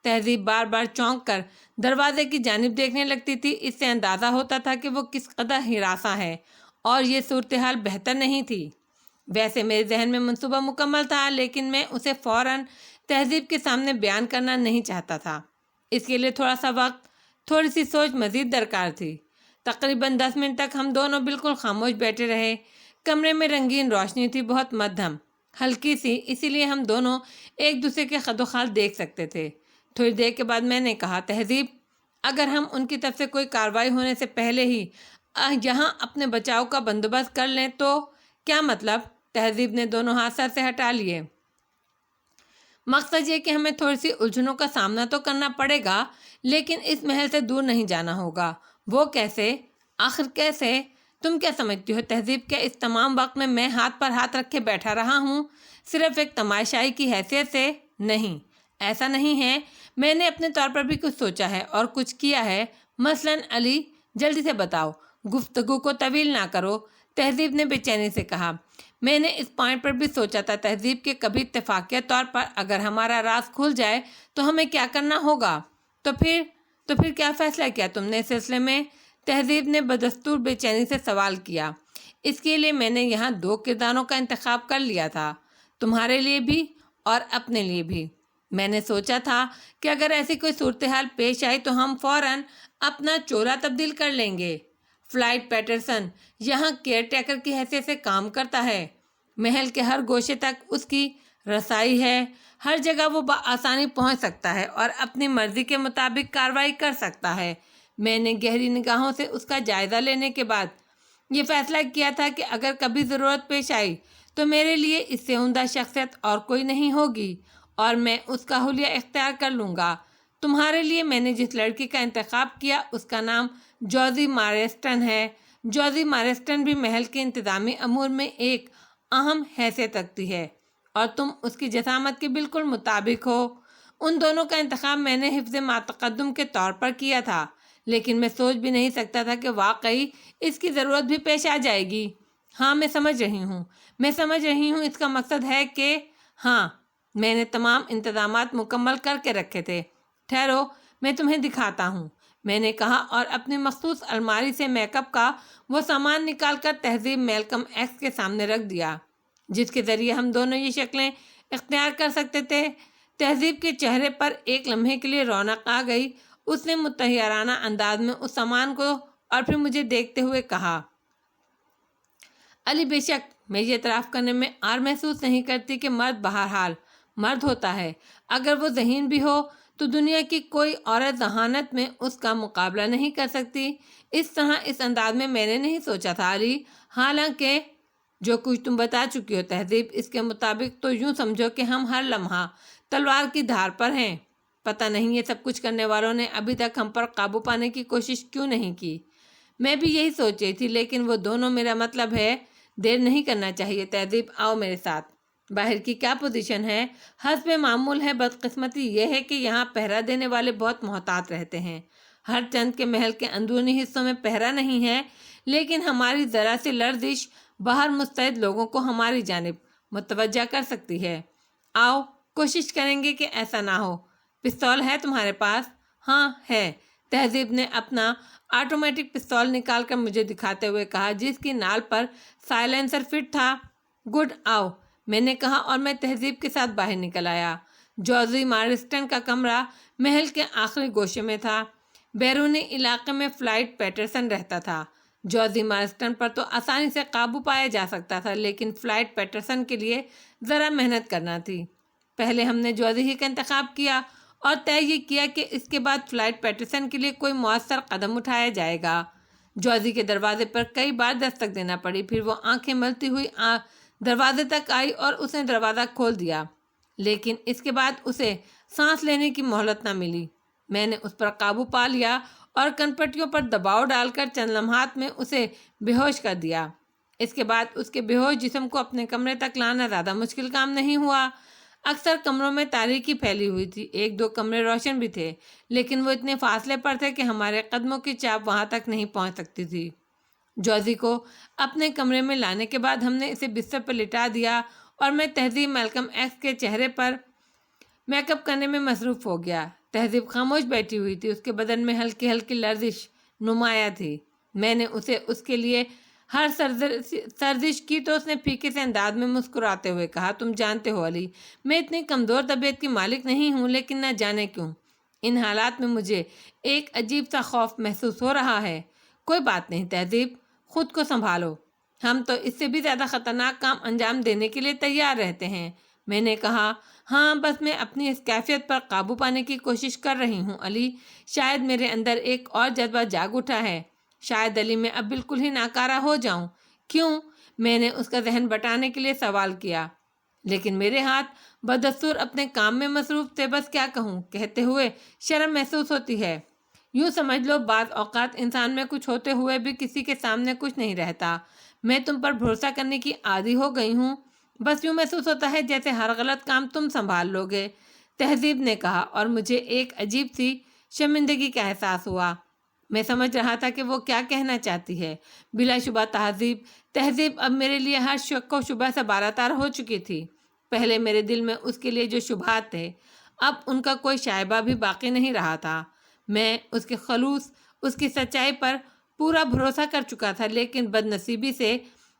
تہذیب بار بار چونک کر دروازے کی جانب دیکھنے لگتی تھی۔ اس سے اندازہ ہوتا تھا کہ وہ کس قدر ہراساں ہے اور یہ صورتحال بہتر نہیں تھی۔ ویسے میرے ذہن میں منصوبہ مکمل تھا، لیکن میں اسے فوراً تہذیب کے سامنے بیان کرنا نہیں چاہتا تھا۔ اس کے لیے تھوڑا سا وقت، تھوڑی سی سوچ مزید درکار تھی۔ تقریباً 10 منٹ تک ہم دونوں بالکل خاموش بیٹھے رہے۔ کمرے میں رنگین روشنی تھی، بہت مدھم، ہلکی سی، اسی لیے ہم دونوں ایک دوسرے کے خد و خال دیکھ سکتے تھے۔ تھوڑی دیر کے بعد میں نے کہا، تہذیب، اگر ہم ان کی طرف سے کوئی کارروائی ہونے سے پہلے ہی یہاں اپنے بچاؤ کا بندوبست کر لیں تو کیا مطلب؟ تہذیب نے دونوں ہاتھ سر سے ہٹا لیے۔ مقصد یہ کہ ہمیں تھوڑی سی الجھنوں کا سامنا تو کرنا پڑے گا، لیکن اس محل سے دور نہیں جانا ہوگا۔ وہ کیسے؟ آخر کیسے؟ تم کیا سمجھتی ہو تہذیب؟ کیا اس تمام وقت میں ہاتھ پر ہاتھ رکھے بیٹھا رہا ہوں صرف ایک تماشائی کی حیثیت سے؟ نہیں، ایسا نہیں ہے۔ میں نے اپنے طور پر بھی کچھ سوچا ہے اور کچھ کیا ہے۔ مثلاً علی، جلدی سے بتاؤ، گفتگو کو طویل نہ کرو، تہذیب نے بے چینی سے کہا۔ میں نے اس پوائنٹ پر بھی سوچا تھا تہذیب کہ کبھی اتفاقیہ طور پر اگر ہمارا راز کھل جائے تو ہمیں کیا کرنا ہوگا؟ تو پھر کیا فیصلہ کیا تم نے اس سلسلے میں؟ تہذیب نے بدستور بے چینی سے سوال کیا۔ اس کے لیے میں نے یہاں 2 کرداروں کا انتخاب کر لیا تھا، تمہارے لیے بھی اور اپنے لیے بھی۔ میں نے سوچا تھا کہ اگر ایسی کوئی صورتحال پیش آئی تو ہم فوراً اپنا چولہا تبدیل کر لیں گے۔ فلائٹ پیٹرسن یہاں کیئر ٹیکر کی حیثیت سے کام کرتا ہے۔ محل کے ہر گوشے تک اس کی رسائی ہے، ہر جگہ وہ بآسانی پہنچ سکتا ہے اور اپنی مرضی کے مطابق کارروائی کر سکتا ہے۔ میں نے گہری نگاہوں سے اس کا جائزہ لینے کے بعد یہ فیصلہ کیا تھا کہ اگر کبھی ضرورت پیش آئی تو میرے لیے اس سے عمدہ شخصیت اور کوئی نہیں ہوگی اور میں اس کا حلیہ اختیار کر لوں گا۔ تمہارے لیے میں نے جس لڑکی کا انتخاب کیا اس کا نام جوزی مارسٹن ہے۔ جوزی مارسٹن بھی محل کے انتظامی امور میں ایک اہم حیثیت رکھتی ہے اور تم اس کی جسامت کے بالکل مطابق ہو۔ ان دونوں کا انتخاب میں نے حفظ ما تقدم کے طور پر کیا تھا، لیکن میں سوچ بھی نہیں سکتا تھا کہ واقعی اس کی ضرورت بھی پیش آ جائے گی۔ ہاں، میں سمجھ رہی ہوں، اس کا مقصد ہے کہ ہاں، میں نے تمام انتظامات مکمل کر کے رکھے تھے۔ ٹھہرو، میں تمہیں دکھاتا ہوں، میں نے کہا اور اپنی مخصوص الماری سے میک اپ کا وہ سامان نکال کر تہذیب میلکم ایکس کے سامنے رکھ دیا، جس کے ذریعے ہم دونوں یہ شکلیں اختیار کر سکتے تھے۔ تہذیب کے چہرے پر ایک لمحے کے لیے رونق آ گئی۔ اس نے متحیرانہ انداز میں اس سامان کو اور پھر مجھے دیکھتے ہوئے کہا، علی، بے شک میں یہ اعتراف کرنے میں عار محسوس نہیں کرتی کہ مرد بہرحال مرد ہوتا ہے، اگر وہ ذہین بھی ہو تو دنیا کی کوئی عورت ذہانت میں اس کا مقابلہ نہیں کر سکتی۔ اس طرح اس انداز میں نے نہیں سوچا تھا علی، حالانکہ جو کچھ تم بتا چکی ہو تہذیب، اس کے مطابق تو یوں سمجھو کہ ہم ہر لمحہ تلوار کی دھار پر ہیں۔ پتہ نہیں یہ سب کچھ کرنے والوں نے ابھی تک ہم پر قابو پانے کی کوشش کیوں نہیں کی۔ میں بھی یہی سوچ رہی تھی، لیکن وہ دونوں، میرا مطلب ہے دیر نہیں کرنا چاہیے۔ تہذیب، آؤ میرے ساتھ۔ باہر کی کیا پوزیشن ہے؟ حسب معمول ہے، بدقسمتی یہ ہے کہ یہاں پہرا دینے والے بہت محتاط رہتے ہیں۔ ہر چند کے محل کے اندرونی حصوں میں پہرا نہیں ہے، لیکن ہماری ذرا سی لرزش باہر مستعد لوگوں کو ہماری جانب متوجہ کر سکتی ہے۔ آؤ کوشش کریں گے کہ ایسا نہ ہو۔ پستول ہے تمہارے پاس؟ ہاں ہے۔ تہذیب نے اپنا آٹومیٹک پستول نکال کر مجھے دکھاتے ہوئے کہا، جس کی نال پر سائلنسر فٹ تھا۔ گڈ، آؤ، میں نے کہا اور میں تہذیب کے ساتھ باہر نکل آیا۔ جوزی مارسٹن کا کمرہ محل کے آخری گوشے میں تھا۔ بیرونی علاقے میں فلائٹ پیٹرسن رہتا تھا۔ جوزی مارسٹن پر تو آسانی سے قابو پایا جا سکتا تھا، لیکن فلائٹ پیٹرسن کے لیے ذرا محنت کرنا تھی۔ پہلے ہم نے جوزی ہی کا انتخاب کیا اور طے یہ کیا کہ اس کے بعد فلائٹ پیٹرسن کے لیے کوئی مؤثر قدم اٹھایا جائے گا۔ جوزی کے دروازے پر کئی بار دستک دینا پڑی، پھر وہ آنکھیں ملتی ہوئی دروازے تک آئی اور اس نے دروازہ کھول دیا، لیکن اس کے بعد اسے سانس لینے کی مہلت نہ ملی۔ میں نے اس پر قابو پا لیا اور کنپٹیوں پر دباؤ ڈال کر چند لمحات میں اسے بے ہوش کر دیا۔ اس کے بعد اس کے بے ہوش جسم کو اپنے کمرے تک لانا زیادہ مشکل کام نہیں ہوا۔ اکثر کمروں میں تاریکی پھیلی ہوئی تھی، ایک دو کمرے روشن بھی تھے، لیکن وہ اتنے فاصلے پر تھے کہ ہمارے قدموں کی چاپ وہاں تک نہیں پہنچ سکتی تھی۔ جوزی کو اپنے کمرے میں لانے کے بعد ہم نے اسے بستر پر لٹا دیا اور میں تہذیب میلکم ایکس کے چہرے پر میک اپ کرنے میں مصروف ہو گیا۔ تہذیب خاموش بیٹھی ہوئی تھی، اس کے بدن میں ہلکی ہلکی لرزش نمایاں تھی۔ میں نے اسے اس کے لیے ہر سرزش کی تو اس نے پھیکے سے انداز میں مسکراتے ہوئے کہا، تم جانتے ہو علی، میں اتنی کمزور طبیعت کی مالک نہیں ہوں، لیکن نہ جانے کیوں ان حالات میں مجھے ایک عجیب سا خوف محسوس ہو رہا ہے۔ کوئی بات نہیں تہذیب، خود کو سنبھالو، ہم تو اس سے بھی زیادہ خطرناک کام انجام دینے کے لیے تیار رہتے ہیں۔ میں نے کہا، ہاں بس میں اپنی اس کیفیت پر قابو پانے کی کوشش کر رہی ہوں علی، شاید میرے اندر ایک اور جذبہ جاگ اٹھا ہے، شاید علی میں اب بالکل ہی ناکارہ ہو جاؤں۔ کیوں؟ میں نے اس کا ذہن بٹانے کے لیے سوال کیا، لیکن میرے ہاتھ بدستور اپنے کام میں مصروف تھے۔ بس کیا کہوں کہتے ہوئے شرم محسوس ہوتی ہے۔ یوں سمجھ لو بعض اوقات انسان میں کچھ ہوتے ہوئے بھی کسی کے سامنے کچھ نہیں رہتا۔ میں تم پر بھروسہ کرنے کی عادی ہو گئی ہوں، بس یوں محسوس ہوتا ہے جیسے ہر غلط کام تم سنبھال لو گے، تہذیب نے کہا، اور مجھے ایک عجیب سی شرمندگی کا احساس ہوا۔ میں سمجھ رہا تھا کہ وہ کیا کہنا چاہتی ہے۔ بلا شبہ تہذیب اب میرے لیے ہر شک و شبہ سے بالاتر ہو چکی تھی۔ پہلے میرے دل میں اس کے لیے جو شبہات تھے، اب ان کا کوئی شائبہ بھی باقی نہیں رہا تھا۔ میں اس کے خلوص، اس کی سچائی پر پورا بھروسہ کر چکا تھا، لیکن بد نصیبی سے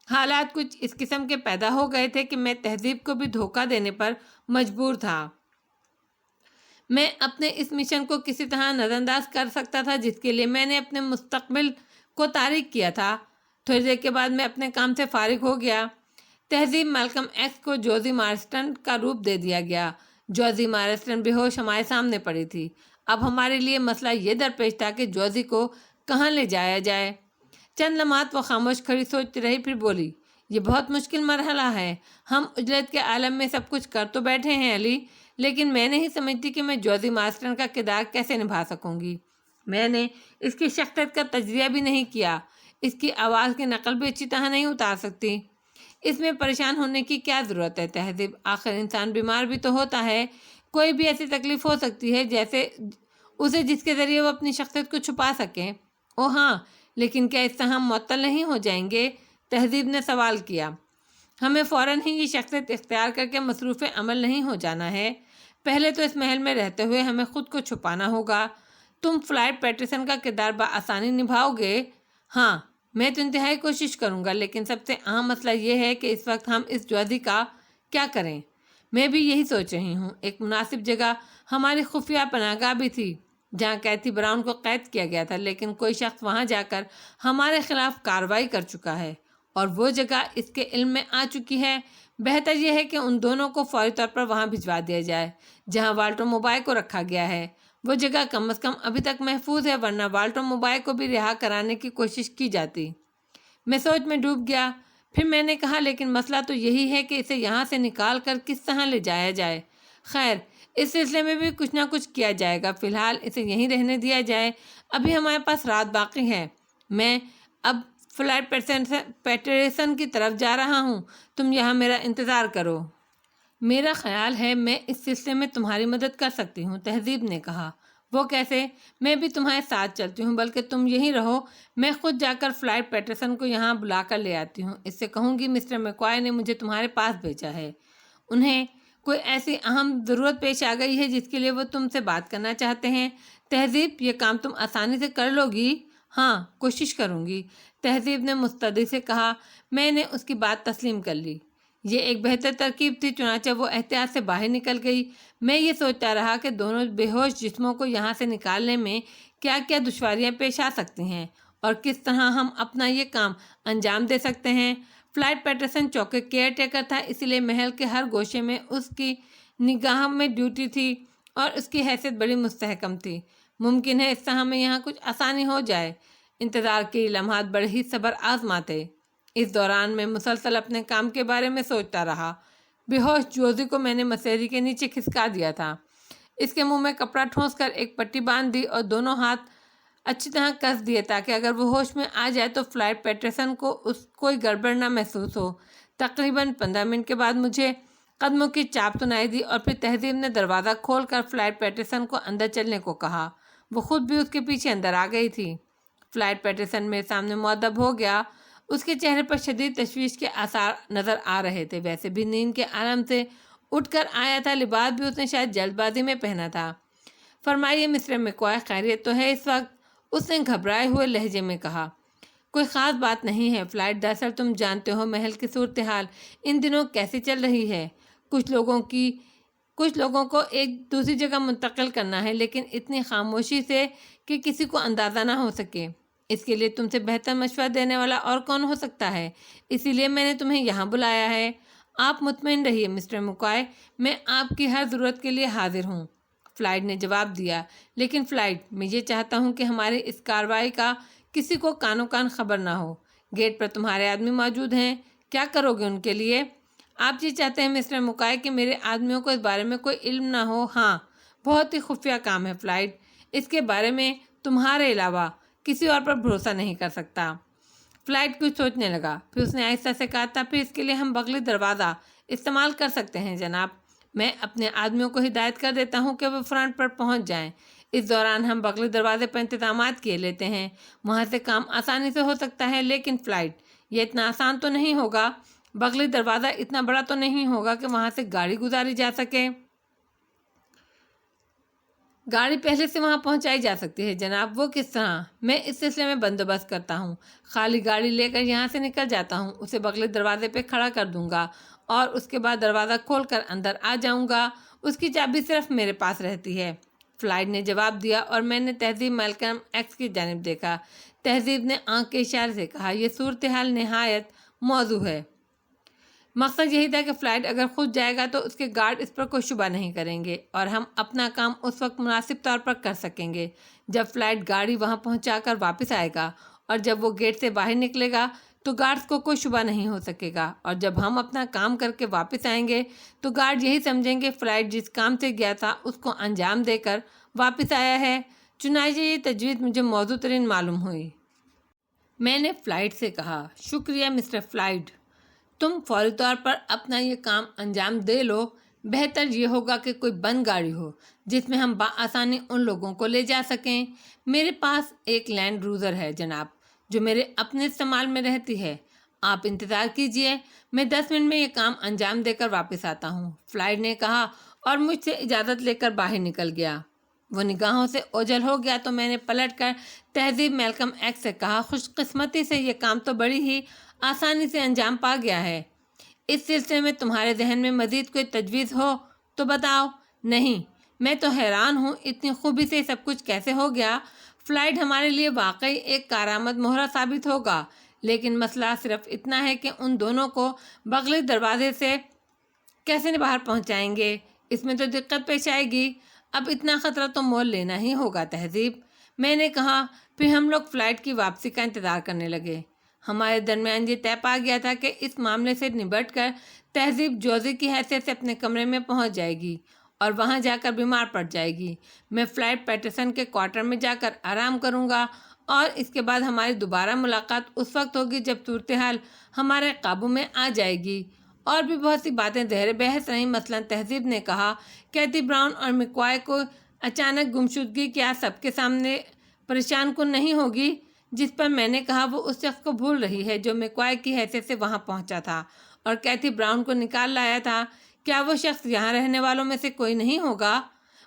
حالات کچھ اس قسم کے پیدا ہو گئے تھے کہ میں تہذیب کو بھی دھوکہ دینے پر مجبور تھا۔ میں اپنے اس مشن کو کسی طرح نظر انداز کر سکتا تھا جس کے لیے میں نے اپنے مستقبل کو تاریک کیا تھا۔ تھوڑی دیر کے بعد میں اپنے کام سے فارغ ہو گیا۔ تہذیب میلکم ایکس کو جوزی مارسٹن کا روپ دے دیا گیا۔ جوزی مارسٹن بے ہوش ہمارے سامنے پڑی تھی۔ اب ہمارے لیے مسئلہ یہ درپیش تھا کہ جوزی کو کہاں لے جایا جائے۔ چند لمحات وہ خاموش کھڑی سوچتی رہی، پھر بولی، یہ بہت مشکل مرحلہ ہے۔ ہم اجلت کے عالم میں سب کچھ کر تو بیٹھے ہیں علی، لیکن میں نہیں سمجھتی کہ میں جوزی مارسٹن کا کردار کیسے نبھا سکوں گی۔ میں نے اس کی شخصیت کا تجزیہ بھی نہیں کیا، اس کی آواز کی نقل بھی اچھی طرح نہیں اتار سکتی۔ اس میں پریشان ہونے کی کیا ضرورت ہے تہذیب؟ آخر انسان بیمار بھی تو ہوتا ہے، کوئی بھی ایسی تکلیف ہو سکتی ہے جیسے اسے جس کے ذریعے وہ اپنی شخصیت کو چھپا سکے۔ او ہاں، لیکن کیا اس طرح ہم معطل نہیں ہو جائیں گے؟ تہذیب نے سوال کیا۔ ہمیں فوراً ہی یہ شخصیت اختیار کر کے مصروف عمل نہیں ہو جانا ہے۔ پہلے تو اس محل میں رہتے ہوئے ہمیں خود کو چھپانا ہوگا۔ تم فلائٹ پیٹرسن کا کردار بآسانی نبھاؤ گے؟ ہاں، میں تو انتہائی کوشش کروں گا، لیکن سب سے اہم مسئلہ یہ ہے کہ اس وقت ہم اس جوزی کا کیا کریں۔ میں بھی یہی سوچ رہی ہوں۔ ایک مناسب جگہ ہماری خفیہ پناہ گاہ بھی تھی جہاں کیتھی براؤن کو قید کیا گیا تھا، لیکن کوئی شخص وہاں جا کر ہمارے خلاف کارروائی کر چکا ہے اور وہ جگہ اس کے علم میں آ چکی ہے۔ بہتر یہ ہے کہ ان دونوں کو فوری طور پر وہاں بھجوا دیا جائے جہاں والٹر موبائے کو رکھا گیا ہے۔ وہ جگہ کم از کم ابھی تک محفوظ ہے، ورنہ والٹر موبائے کو بھی رہا کرانے کی کوشش کی جاتی۔ میں سوچ میں ڈوب گیا۔ پھر میں نے کہا، لیکن مسئلہ تو یہی ہے کہ اسے یہاں سے نکال کر کس طرح لے جایا جائے۔ خیر، اس سلسلے میں بھی کچھ نہ کچھ کیا جائے گا، فی الحال اسے یہیں رہنے دیا جائے۔ ابھی ہمارے پاس رات باقی ہے۔ میں اب فلائٹ پیٹرسن کی طرف جا رہا ہوں، تم یہاں میرا انتظار کرو۔ میرا خیال ہے میں اس سلسلے میں تمہاری مدد کر سکتی ہوں، تہذیب نے کہا۔ وہ کیسے؟ میں بھی تمہارے ساتھ چلتی ہوں، بلکہ تم یہیں رہو، میں خود جا کر فلائٹ پیٹرسن کو یہاں بلا کر لے آتی ہوں۔ اس سے کہوں گی مسٹر میکوائے نے مجھے تمہارے پاس بھیجا ہے، انہیں کوئی ایسی اہم ضرورت پیش آ گئی ہے جس کے لیے وہ تم سے بات کرنا چاہتے ہیں۔ تہذیب، یہ کام تم آسانی سے کر لو گی؟ ہاں، کوشش کروں گی، تہذیب نے مستعدی سے کہا۔ میں نے اس کی بات تسلیم کر لی۔ یہ ایک بہتر ترکیب تھی، چنانچہ وہ احتیاط سے باہر نکل گئی۔ میں یہ سوچتا رہا کہ دونوں بے ہوش جسموں کو یہاں سے نکالنے میں کیا کیا دشواریاں پیش آ سکتی ہیں اور کس طرح ہم اپنا یہ کام انجام دے سکتے ہیں۔ فلائٹ پیٹرسن چوکے کیئر ٹیکر تھا، اسی لیے محل کے ہر گوشے میں اس کی نگاہ میں ڈیوٹی تھی اور اس کی حیثیت بڑی مستحکم تھی۔ ممکن ہے اس طرح ہمیں یہاں کچھ آسانی ہو جائے۔ انتظار کے لمحات بڑے ہی صبر آزما تھے۔ اس دوران میں مسلسل اپنے کام کے بارے میں سوچتا رہا۔ بے ہوش جوزی کو میں نے مسیری کے نیچے کھسکا دیا تھا۔ اس کے منہ میں کپڑا ٹھونس کر ایک پٹی باندھ دی اور دونوں ہاتھ اچھی طرح کس دیے تاکہ اگر وہ ہوش میں آ جائے تو فلائٹ پیٹرسن کو کوئی گڑبڑ نہ محسوس ہو۔ تقریباً 15 منٹ کے بعد مجھے قدموں کی چاپ سنائی دی اور پھر تہذیب نے دروازہ کھول کر فلائٹ پیٹرسن کو اندر چلنے کو کہا۔ وہ خود بھی اس کے پیچھے اندر آ گئی تھی۔ فلائٹ پیٹرسن میرے سامنے مؤدب ہو گیا۔ اس کے چہرے پر شدید تشویش کے آثار نظر آ رہے تھے۔ ویسے بھی نیند کے عالم سے اٹھ کر آیا تھا۔ لباس بھی اس نے شاید جلد بازی میں پہنا تھا۔ فرمائیے مسٹر میکوائے، خیریت تو ہے اس وقت؟ اس نے گھبرائے ہوئے لہجے میں کہا۔ کوئی خاص بات نہیں ہے فلائٹ، دراصل تم جانتے ہو محل کی صورتحال ان دنوں کیسی چل رہی ہے۔ کچھ لوگوں کو ایک دوسری جگہ منتقل کرنا ہے، لیکن اتنی خاموشی سے کہ کسی کو اندازہ نہ ہو سکے۔ اس کے لیے تم سے بہتر مشورہ دینے والا اور کون ہو سکتا ہے؟ اسی لیے میں نے تمہیں یہاں بلایا ہے۔ آپ مطمئن رہیے مسٹر میکوائے، میں آپ کی ہر ضرورت کے لیے حاضر ہوں، فلائٹ نے جواب دیا۔ لیکن فلائٹ، میں یہ چاہتا ہوں کہ ہماری اس کارروائی کا کسی کو کانوں کان خبر نہ ہو۔ گیٹ پر تمہارے آدمی موجود ہیں، کیا کرو گے ان کے لیے؟ آپ یہ چاہتے ہیں مسٹر میکوائے کہ میرے آدمیوں کو اس بارے میں کوئی علم نہ ہو؟ ہاں، بہت ہی خفیہ کام ہے فلائٹ، اس کے بارے میں تمہارے علاوہ کسی اور پر بھروسہ نہیں کر سکتا۔ فلائٹ کچھ سوچنے لگا، پھر اس نے آہستہ سے کہا تھا، پھر اس کے لیے ہم بغلی دروازہ استعمال کر سکتے ہیں جناب۔ میں اپنے آدمیوں کو ہدایت کر دیتا ہوں کہ وہ فرنٹ پر پہنچ جائیں۔ اس دوران ہم بغلی دروازے پر انتظامات کیے لیتے ہیں، وہاں سے کام آسانی سے ہو سکتا ہے۔ لیکن فلائٹ، یہ اتنا آسان تو نہیں ہوگا۔ بغلی دروازہ اتنا بڑا تو نہیں ہوگا کہ وہاں سے گاڑی گزاری جا سکے۔ گاڑی پہلے سے وہاں پہنچائی جا سکتی ہے جناب۔ وہ کس طرح؟ میں اس سلسلے میں بندوبست کرتا ہوں۔ خالی گاڑی لے کر یہاں سے نکل جاتا ہوں، اسے بغلی دروازے پہ کھڑا کر دوں گا اور اس کے بعد دروازہ کھول کر اندر آ جاؤں گا۔ اس کی چابی صرف میرے پاس رہتی ہے، فلائٹ نے جواب دیا، اور میں نے تہذیب میلکم ایکس کی جانب دیکھا۔ تہذیب نے آنکھ کے اشارے سے کہا، یہ صورتحال نہایت موزوں ہے۔ مقصد یہی تھا کہ فلائٹ اگر خود جائے گا تو اس کے گارڈ اس پر کوئی شبہ نہیں کریں گے اور ہم اپنا کام اس وقت مناسب طور پر کر سکیں گے جب فلائٹ گاڑی وہاں پہنچا کر واپس آئے گا، اور جب وہ گیٹ سے باہر نکلے گا تو گارڈز کو کوئی شبہ نہیں ہو سکے گا، اور جب ہم اپنا کام کر کے واپس آئیں گے تو گارڈ یہی سمجھیں گے فلائٹ جس کام سے گیا تھا اس کو انجام دے کر واپس آیا ہے۔ چنانچہ یہ تجویز مجھے موزوں ترین معلوم ہوئی۔ میں نے فلائٹ سے کہا، شکریہ مسٹر فلائٹ، تم فوری طور پر اپنا یہ کام انجام دے لو۔ بہتر یہ ہوگا کہ کوئی بند گاڑی ہو جس میں ہم بآسانی ان لوگوں کو لے جا سکیں۔ میرے پاس ایک لینڈ کروزر ہے جناب، جو میرے اپنے استعمال میں رہتی ہے۔ آپ انتظار کیجئے، میں 10 منٹ میں یہ کام انجام دے کر واپس آتا ہوں، فلائٹ نے کہا اور مجھ سے اجازت لے کر باہر نکل گیا۔ وہ نگاہوں سے اوجھل ہو گیا تو میں نے پلٹ کر تہذیب میلکم ایکس سے کہا، خوش قسمتی سے یہ کام تو بڑی ہی آسانی سے انجام پا گیا ہے۔ اس سلسلے میں تمہارے ذہن میں مزید کوئی تجویز ہو تو بتاؤ۔ نہیں، میں تو حیران ہوں اتنی خوبی سے سب کچھ کیسے ہو گیا۔ فلائٹ ہمارے لیے واقعی ایک کارآمد مہرہ ثابت ہوگا، لیکن مسئلہ صرف اتنا ہے کہ ان دونوں کو بغلی دروازے سے کیسے باہر پہنچائیں گے، اس میں تو دقت پیش آئے گی۔ اب اتنا خطرہ تو مول لینا ہی ہوگا تہذیب، میں نے کہا۔ پھر ہم لوگ فلائٹ کی واپسی کا انتظار کرنے لگے۔ ہمارے درمیان یہ طے پا گیا تھا کہ اس معاملے سے نبٹ کر تہذیب جوزی کی حیثیت سے اپنے کمرے میں پہنچ جائے گی اور وہاں جا کر بیمار پڑ جائے گی۔ میں فلائٹ پیٹرسن کے کوارٹر میں جا کر آرام کروں گا، اور اس کے بعد ہماری دوبارہ ملاقات اس وقت ہوگی جب صورتحال ہمارے قابو میں آ جائے گی۔ اور بھی بہت سی باتیں زیر بحث رہیں، مثلاً تہذیب نے کہا، کیتھی براؤن اور میکوائے کو اچانک گمشدگی کیا سب کے سامنے پریشان کن نہیں ہوگی؟ جس پر میں نے کہا، وہ اس شخص کو بھول رہی ہے جو میکوائے کی حیثیت سے وہاں پہنچا تھا اور کیتھی براؤن کو نکال لایا تھا۔ کیا وہ شخص یہاں رہنے والوں میں سے کوئی نہیں ہوگا؟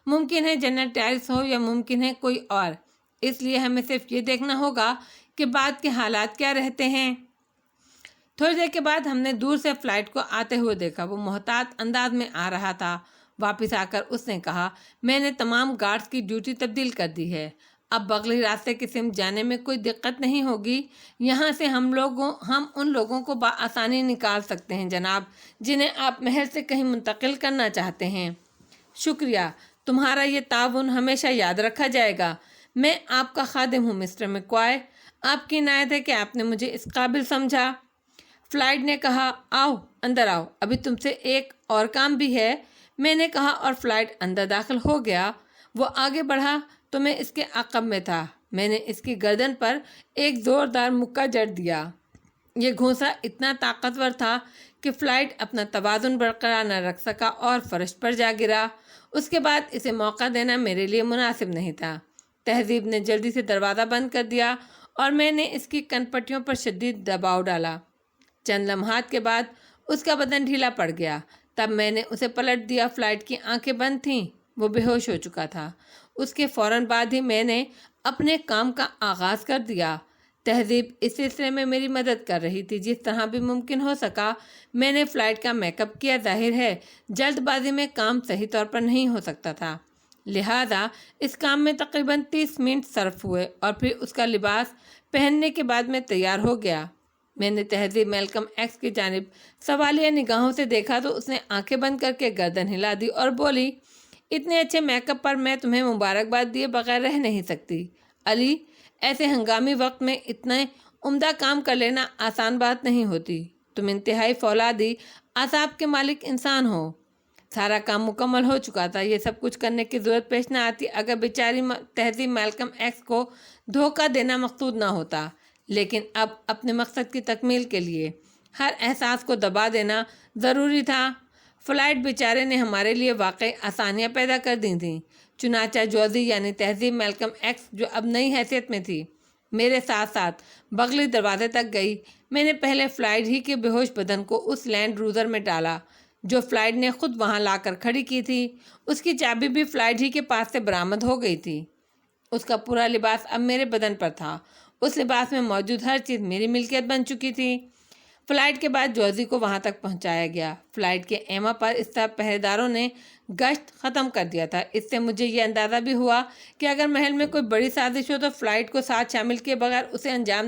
ممکن ہے جنرل ٹیرس ہو یا ممکن ہے کوئی اور، اس لیے ہمیں صرف یہ دیکھنا ہوگا کہ بعد کے حالات کیا رہتے ہیں۔ تھوڑی دیر کے بعد ہم نے دور سے فلائٹ کو آتے ہوئے دیکھا۔ وہ محتاط انداز میں آ رہا تھا۔ واپس آ کر اس نے کہا، میں نے تمام گارڈز کی ڈیوٹی تبدیل کر دی ہے، اب بغلی راستے کی سمت جانے میں کوئی دقت نہیں ہوگی۔ یہاں سے ہم ان لوگوں کو بآسانی نکال سکتے ہیں جناب، جنہیں آپ محل سے کہیں منتقل کرنا چاہتے ہیں۔ شکریہ، تمہارا یہ تعاون ہمیشہ یاد رکھا جائے گا۔ میں آپ کا خادم ہوں مسٹر میکوائے، آپ کی عنایت ہے کہ آپ نے مجھے اس قابل سمجھا۔ فلائیڈ نے کہا، آؤ اندر آؤ، ابھی تم سے ایک اور کام بھی ہے، میں نے کہا، اور فلائیڈ اندر داخل ہو گیا۔ وہ آگے بڑھا تو میں اس کے عقب میں تھا۔ میں نے اس کی گردن پر ایک زوردار مکہ جڑ دیا۔ یہ گھونسا اتنا طاقتور تھا کہ فلائیڈ اپنا توازن برقرار نہ رکھ سکا اور فرش پر جا گرا۔ اس کے بعد اسے موقع دینا میرے لیے مناسب نہیں تھا۔ تہذیب نے جلدی سے دروازہ بند کر دیا اور میں نے اس کی کن پٹیوں پر شدید دباؤ ڈالا۔ چند لمحات کے بعد اس کا بدن ڈھیلا پڑ گیا۔ تب میں نے اسے پلٹ دیا۔ فلائیڈ کی آنکھیں بند تھیں، وہ بے ہوش ہو چکا تھا۔ اس کے فوراً بعد ہی میں نے اپنے کام کا آغاز کر دیا۔ تہذیب اس سلسلے میں میری مدد کر رہی تھی جس طرح بھی ممکن ہو سکا۔ میں نے فلائیڈ کا میک اپ کیا۔ ظاہر ہے جلد بازی میں کام صحیح طور پر نہیں ہو سکتا تھا، لہٰذا اس کام میں تقریباً 30 منٹ صرف ہوئے اور پھر اس کا لباس پہننے کے بعد میں تیار ہو گیا۔ میں نے تہذیب میلکم ایکس کی جانب سوالیہ نگاہوں سے دیکھا تو اس نے آنکھیں بند کر کے گردن ہلا دی اور بولی، اتنے اچھے میک اپ پر میں تمہیں مبارکباد دیے بغیر رہ نہیں سکتی۔ علی، ایسے ہنگامی وقت میں اتنے عمدہ کام کر لینا آسان بات نہیں ہوتی۔ تم انتہائی فولادی اعصاب کے مالک انسان ہو۔ سارا کام مکمل ہو چکا تھا، یہ سب کچھ کرنے کی ضرورت پیش نہ آتی اگر بیچاری تہذیب میلکم ایکس کو دھوکہ دینا مقصود نہ ہوتا، لیکن اب اپنے مقصد کی تکمیل کے لیے ہر احساس کو دبا دینا ضروری تھا۔ فلائیڈ بیچارے نے ہمارے لیے واقعی آسانیاں پیدا کر دی تھیں۔ چنانچہ جوزی یعنی تہذیب میلکم ایکس، جو اب نئی حیثیت میں تھی، میرے ساتھ ساتھ بغلی دروازے تک گئی۔ میں نے پہلے فلائیڈ ہی کے بے ہوش بدن کو اس لینڈ کروزر میں ڈالا جو فلائیڈ نے خود وہاں لا کر کھڑی کی تھی۔ اس کی چابی بھی فلائیڈ ہی کے پاس سے برآمد ہو گئی تھی۔ اس کا پورا لباس اب میرے بدن پر تھا۔ اس لباس میں موجود ہر چیز میری ملکیت بن چکی تھی۔ فلائٹ کے بعد جوزی کو وہاں تک پہنچایا گیا۔ فلائٹ کے ایما پر اس طرح پہرے داروں نے گشت ختم کر دیا تھا۔ اس سے مجھے یہ اندازہ بھی ہوا کہ اگر محل میں کوئی بڑی سازش ہو تو فلائٹ کو ساتھ شامل کیے بغیر اسے انجام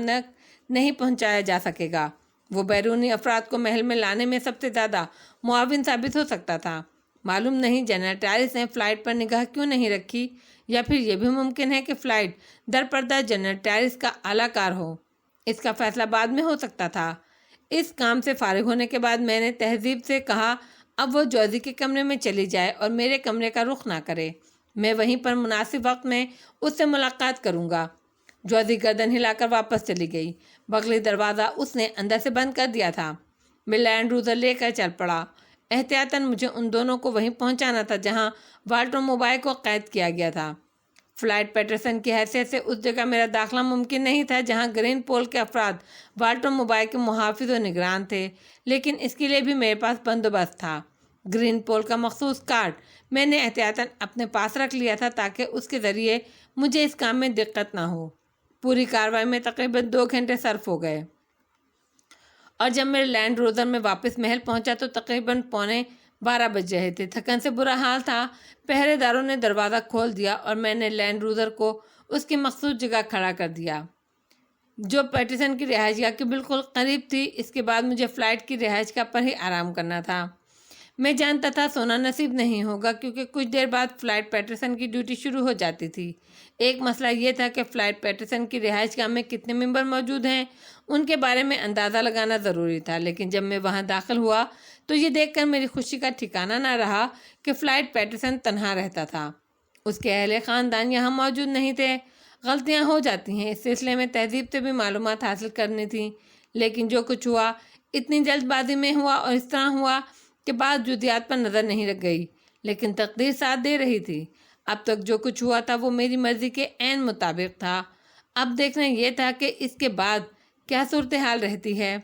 نہیں پہنچایا جا سکے گا۔ وہ بیرونی افراد کو محل میں لانے میں سب سے زیادہ معاون ثابت ہو سکتا تھا۔ معلوم نہیں جنرل ٹائرس نے فلائٹ پر نگاہ کیوں نہیں رکھی، یا پھر یہ بھی ممکن ہے کہ فلائٹ درپردہ جنرل ٹائرس کا اعلیٰ کار ہو۔ اس کا فیصلہ بعد میں ہو سکتا تھا۔ اس کام سے فارغ ہونے کے بعد میں نے تہذیب سے کہا اب وہ جوزی کے کمرے میں چلی جائے اور میرے کمرے کا رخ نہ کرے، میں وہیں پر مناسب وقت میں اس سے ملاقات کروں گا۔ جوزی گردن ہلا کر واپس چلی گئی۔ بغلی دروازہ اس نے اندر سے بند کر دیا تھا۔ میں لینڈ کروزر لے کر چل پڑا۔ احتیاطاً مجھے ان دونوں کو وہیں پہنچانا تھا جہاں والٹر موبائل کو قید کیا گیا تھا۔ فلائٹ پیٹرسن کی حیثیت سے اس جگہ میرا داخلہ ممکن نہیں تھا جہاں گرین پول کے افراد والٹر موبائل کے محافظ و نگران تھے، لیکن اس کے لیے بھی میرے پاس بندوبست تھا۔ گرین پول کا مخصوص کارڈ میں نے احتیاطاً اپنے پاس رکھ لیا تھا تاکہ اس کے ذریعے مجھے اس کام میں دقت نہ ہو۔ پوری کارروائی میں تقریباً 2 گھنٹے صرف ہو گئے، اور جب میں لینڈ کروزر میں واپس محل پہنچا تو تقریباً 11:15 بج رہے تھے۔ تھکن سے برا حال تھا۔ پہرے داروں نے دروازہ کھول دیا اور میں نے لینڈ کروزر کو اس کی مخصوص جگہ کھڑا کر دیا جو پیٹرسن کی رہائش گاہ کے بالکل قریب تھی۔ اس کے بعد مجھے فلائٹ کی رہائش گاہ پر ہی آرام کرنا تھا۔ میں جانتا تھا سونا نصیب نہیں ہوگا کیونکہ کچھ دیر بعد فلائٹ پیٹرسن کی ڈیوٹی شروع ہو جاتی تھی۔ ایک مسئلہ یہ تھا کہ فلائٹ پیٹرسن کی رہائش گاہ میں کتنے ممبر موجود ہیں، ان کے بارے میں اندازہ لگانا ضروری تھا، لیکن جب میں وہاں داخل ہوا تو یہ دیکھ کر میری خوشی کا ٹھکانہ نہ رہا کہ فلائٹ پیٹرسن تنہا رہتا تھا۔ اس کے اہل خاندان یہاں موجود نہیں تھے۔ غلطیاں ہو جاتی ہیں، اس سلسلے میں تہذیب سے بھی معلومات حاصل کرنی تھیں، لیکن جو کچھ ہوا اتنی جلد بازی میں ہوا اور اس طرح ہوا کہ بعض جزیات پر نظر نہیں رکھ گئی، لیکن تقدیر ساتھ دے رہی تھی۔ اب تک جو کچھ ہوا تھا وہ میری مرضی کے عین مطابق تھا۔ اب دیکھنا یہ تھا کہ اس کے بعد کیا صورتحال رہتی ہے۔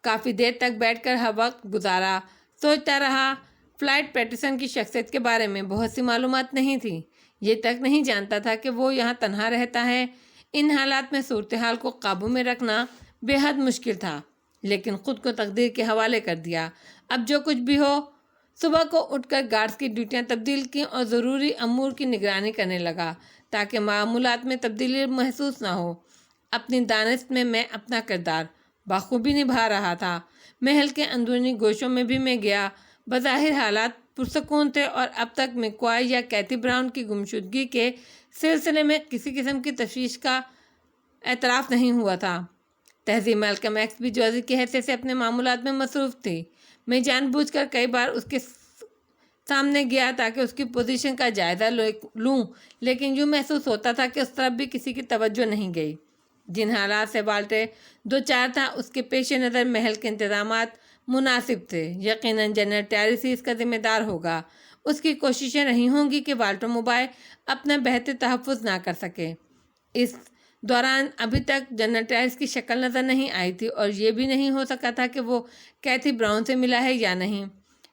کافی دیر تک بیٹھ کر ہر وقت گزارا، سوچتا رہا۔ فلائٹ پیٹرسن کی شخصیت کے بارے میں بہت سی معلومات نہیں تھیں۔ یہ تک نہیں جانتا تھا کہ وہ یہاں تنہا رہتا ہے۔ ان حالات میں صورتحال کو قابو میں رکھنا بے حد مشکل تھا، لیکن خود کو تقدیر کے حوالے کر دیا۔ اب جو کچھ بھی ہو، صبح کو اٹھ کر گارڈز کی ڈیوٹیاں تبدیل کیں اور ضروری امور کی نگرانی کرنے لگا تاکہ معمولات میں تبدیلی محسوس نہ ہو۔ اپنی دانست میں اپنا کردار بخوبی نبھا رہا تھا۔ محل کے اندرونی گوشوں میں بھی میں گیا۔ بظاہر حالات پرسکون تھے اور اب تک میکوائی یا کیتھی براؤن کی گمشدگی کے سلسلے میں کسی قسم کی تشویش کا اعتراف نہیں ہوا تھا۔ تہذیب میلکم ایکس بھی جوزی کی حیثیت سے اپنے معمولات میں مصروف تھی۔ میں جان بوجھ کر کئی بار اس کے سامنے گیا تاکہ اس کی پوزیشن کا جائزہ لوں، لیکن یوں محسوس ہوتا تھا کہ اس طرف بھی کسی کی توجہ نہیں گئی۔ جن حالات سے والٹر دو چار تھا، اس کے پیش نظر محل کے انتظامات مناسب تھے۔ یقیناً جنرل ٹیریس ہی اس کا ذمہ دار ہوگا۔ اس کی کوششیں رہی ہوں گی کہ والٹر موبائل اپنا بہتر تحفظ نہ کر سکے۔ اس دوران ابھی تک جنرل ٹیریس کی شکل نظر نہیں آئی تھی اور یہ بھی نہیں ہو سکا تھا کہ وہ کیتھی براؤن سے ملا ہے یا نہیں۔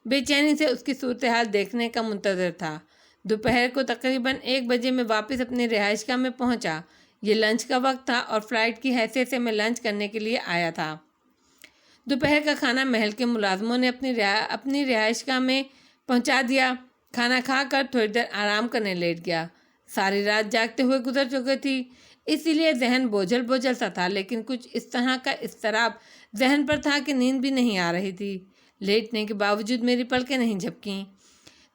بے چینی سے اس کی صورتحال دیکھنے کا منتظر تھا۔ دوپہر کو تقریباً 1 بجے میں واپس اپنی رہائش گاہ میں پہنچا۔ یہ لنچ کا وقت تھا اور فلائٹ کی حیثیت سے میں لنچ کرنے کے لیے آیا تھا۔ دوپہر کا کھانا محل کے ملازموں نے اپنی رہائش گاہ میں پہنچا دیا۔ کھانا کھا کر تھوڑی دیر آرام کرنے لیٹ گیا۔ ساری رات جاگتے ہوئے گزر چکی تھی، اسی لیے ذہن بوجھل سا تھا، لیکن کچھ اس طرح کا اضطراب ذہن پر تھا کہ نیند بھی نہیں آ رہی تھی۔ لیٹنے کے باوجود میری پلکیں نہیں جھپکیں۔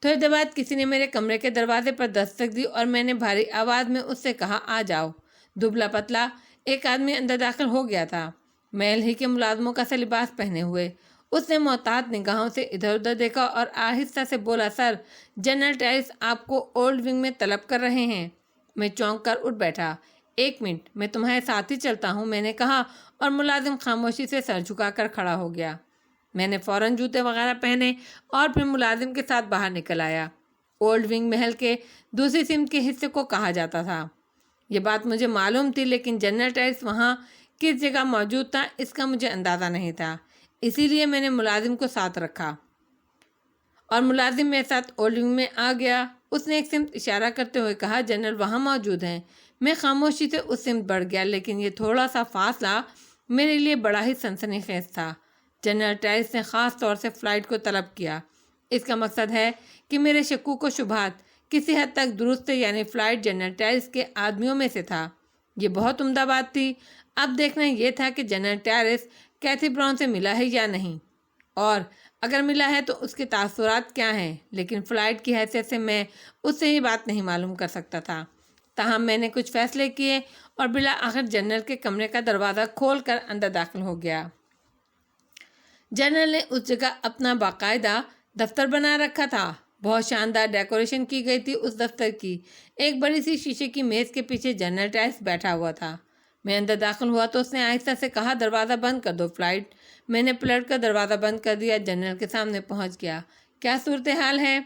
تھوڑی دیر بعد کسی نے میرے کمرے کے دروازے پر دستک دی اور میں نے بھاری آواز میں اس سے کہا، آ جاؤ۔ دبلا پتلا ایک آدمی اندر داخل ہو گیا تھا، محل ہی کے ملازموں کا سا لباس پہنے ہوئے۔ اس نے محتاط نگاہوں سے ادھر ادھر دیکھا اور آہستہ سے بولا، سر، جنرل ٹیریس آپ کو اولڈ ونگ میں طلب کر رہے ہیں۔ میں چونک کر اٹھ بیٹھا۔ 1 منٹ، میں تمہارے ساتھ ہی چلتا ہوں، میں نے کہا، اور ملازم خاموشی سے سر جھکا کر کھڑا ہو گیا۔ میں نے فوراً جوتے وغیرہ پہنے اور پھر ملازم کے ساتھ باہر نکل آیا۔ اولڈ ونگ محل کے دوسری سمت کے حصے کو کہا جاتا تھا۔ یہ بات مجھے معلوم تھی، لیکن جنرل ٹیریس وہاں کس جگہ موجود تھا اس کا مجھے اندازہ نہیں تھا، اسی لیے میں نے ملازم کو ساتھ رکھا اور ملازم میرے ساتھ اولڈ ونگ میں آ گیا۔ اس نے ایک سمت اشارہ کرتے ہوئے کہا، جنرل وہاں موجود ہیں۔ میں خاموشی سے اس سمت بڑھ گیا، لیکن یہ تھوڑا سا فاصلہ میرے لیے بڑا ہی سنسنی خیز تھا۔ جنرل ٹیریس نے خاص طور سے فلائٹ کو طلب کیا۔ اس کا مقصد ہے کہ میرے شکوک و شبہات کسی حد تک درست تھے، یعنی فلائٹ جنرل ٹیریس کے آدمیوں میں سے تھا۔ یہ بہت عمدہ بات تھی۔ اب دیکھنا یہ تھا کہ جنرل ٹیریس کیتھی براؤن سے ملا ہے یا نہیں، اور اگر ملا ہے تو اس کے تاثرات کیا ہیں، لیکن فلائٹ کی حیثیت سے میں اس سے یہ بات نہیں معلوم کر سکتا تھا۔ تاہم میں نے کچھ فیصلے کیے اور بالآخر جنرل کے کمرے کا دروازہ کھول کر اندر داخل ہو گیا۔ جنرل نے اس جگہ اپنا باقاعدہ دفتر بنا رکھا تھا۔ بہت شاندار ڈیکوریشن کی گئی تھی اس دفتر کی۔ ایک بڑی سی شیشے کی میز کے پیچھے جنرل ٹیریس بیٹھا ہوا تھا۔ میں اندر داخل ہوا تو اس نے آہستہ سے کہا، دروازہ بند کر دو فلائٹ۔ میں نے پلٹ کر دروازہ بند کر دیا۔ جنرل کے سامنے پہنچ گیا۔ کیا صورتحال ہے؟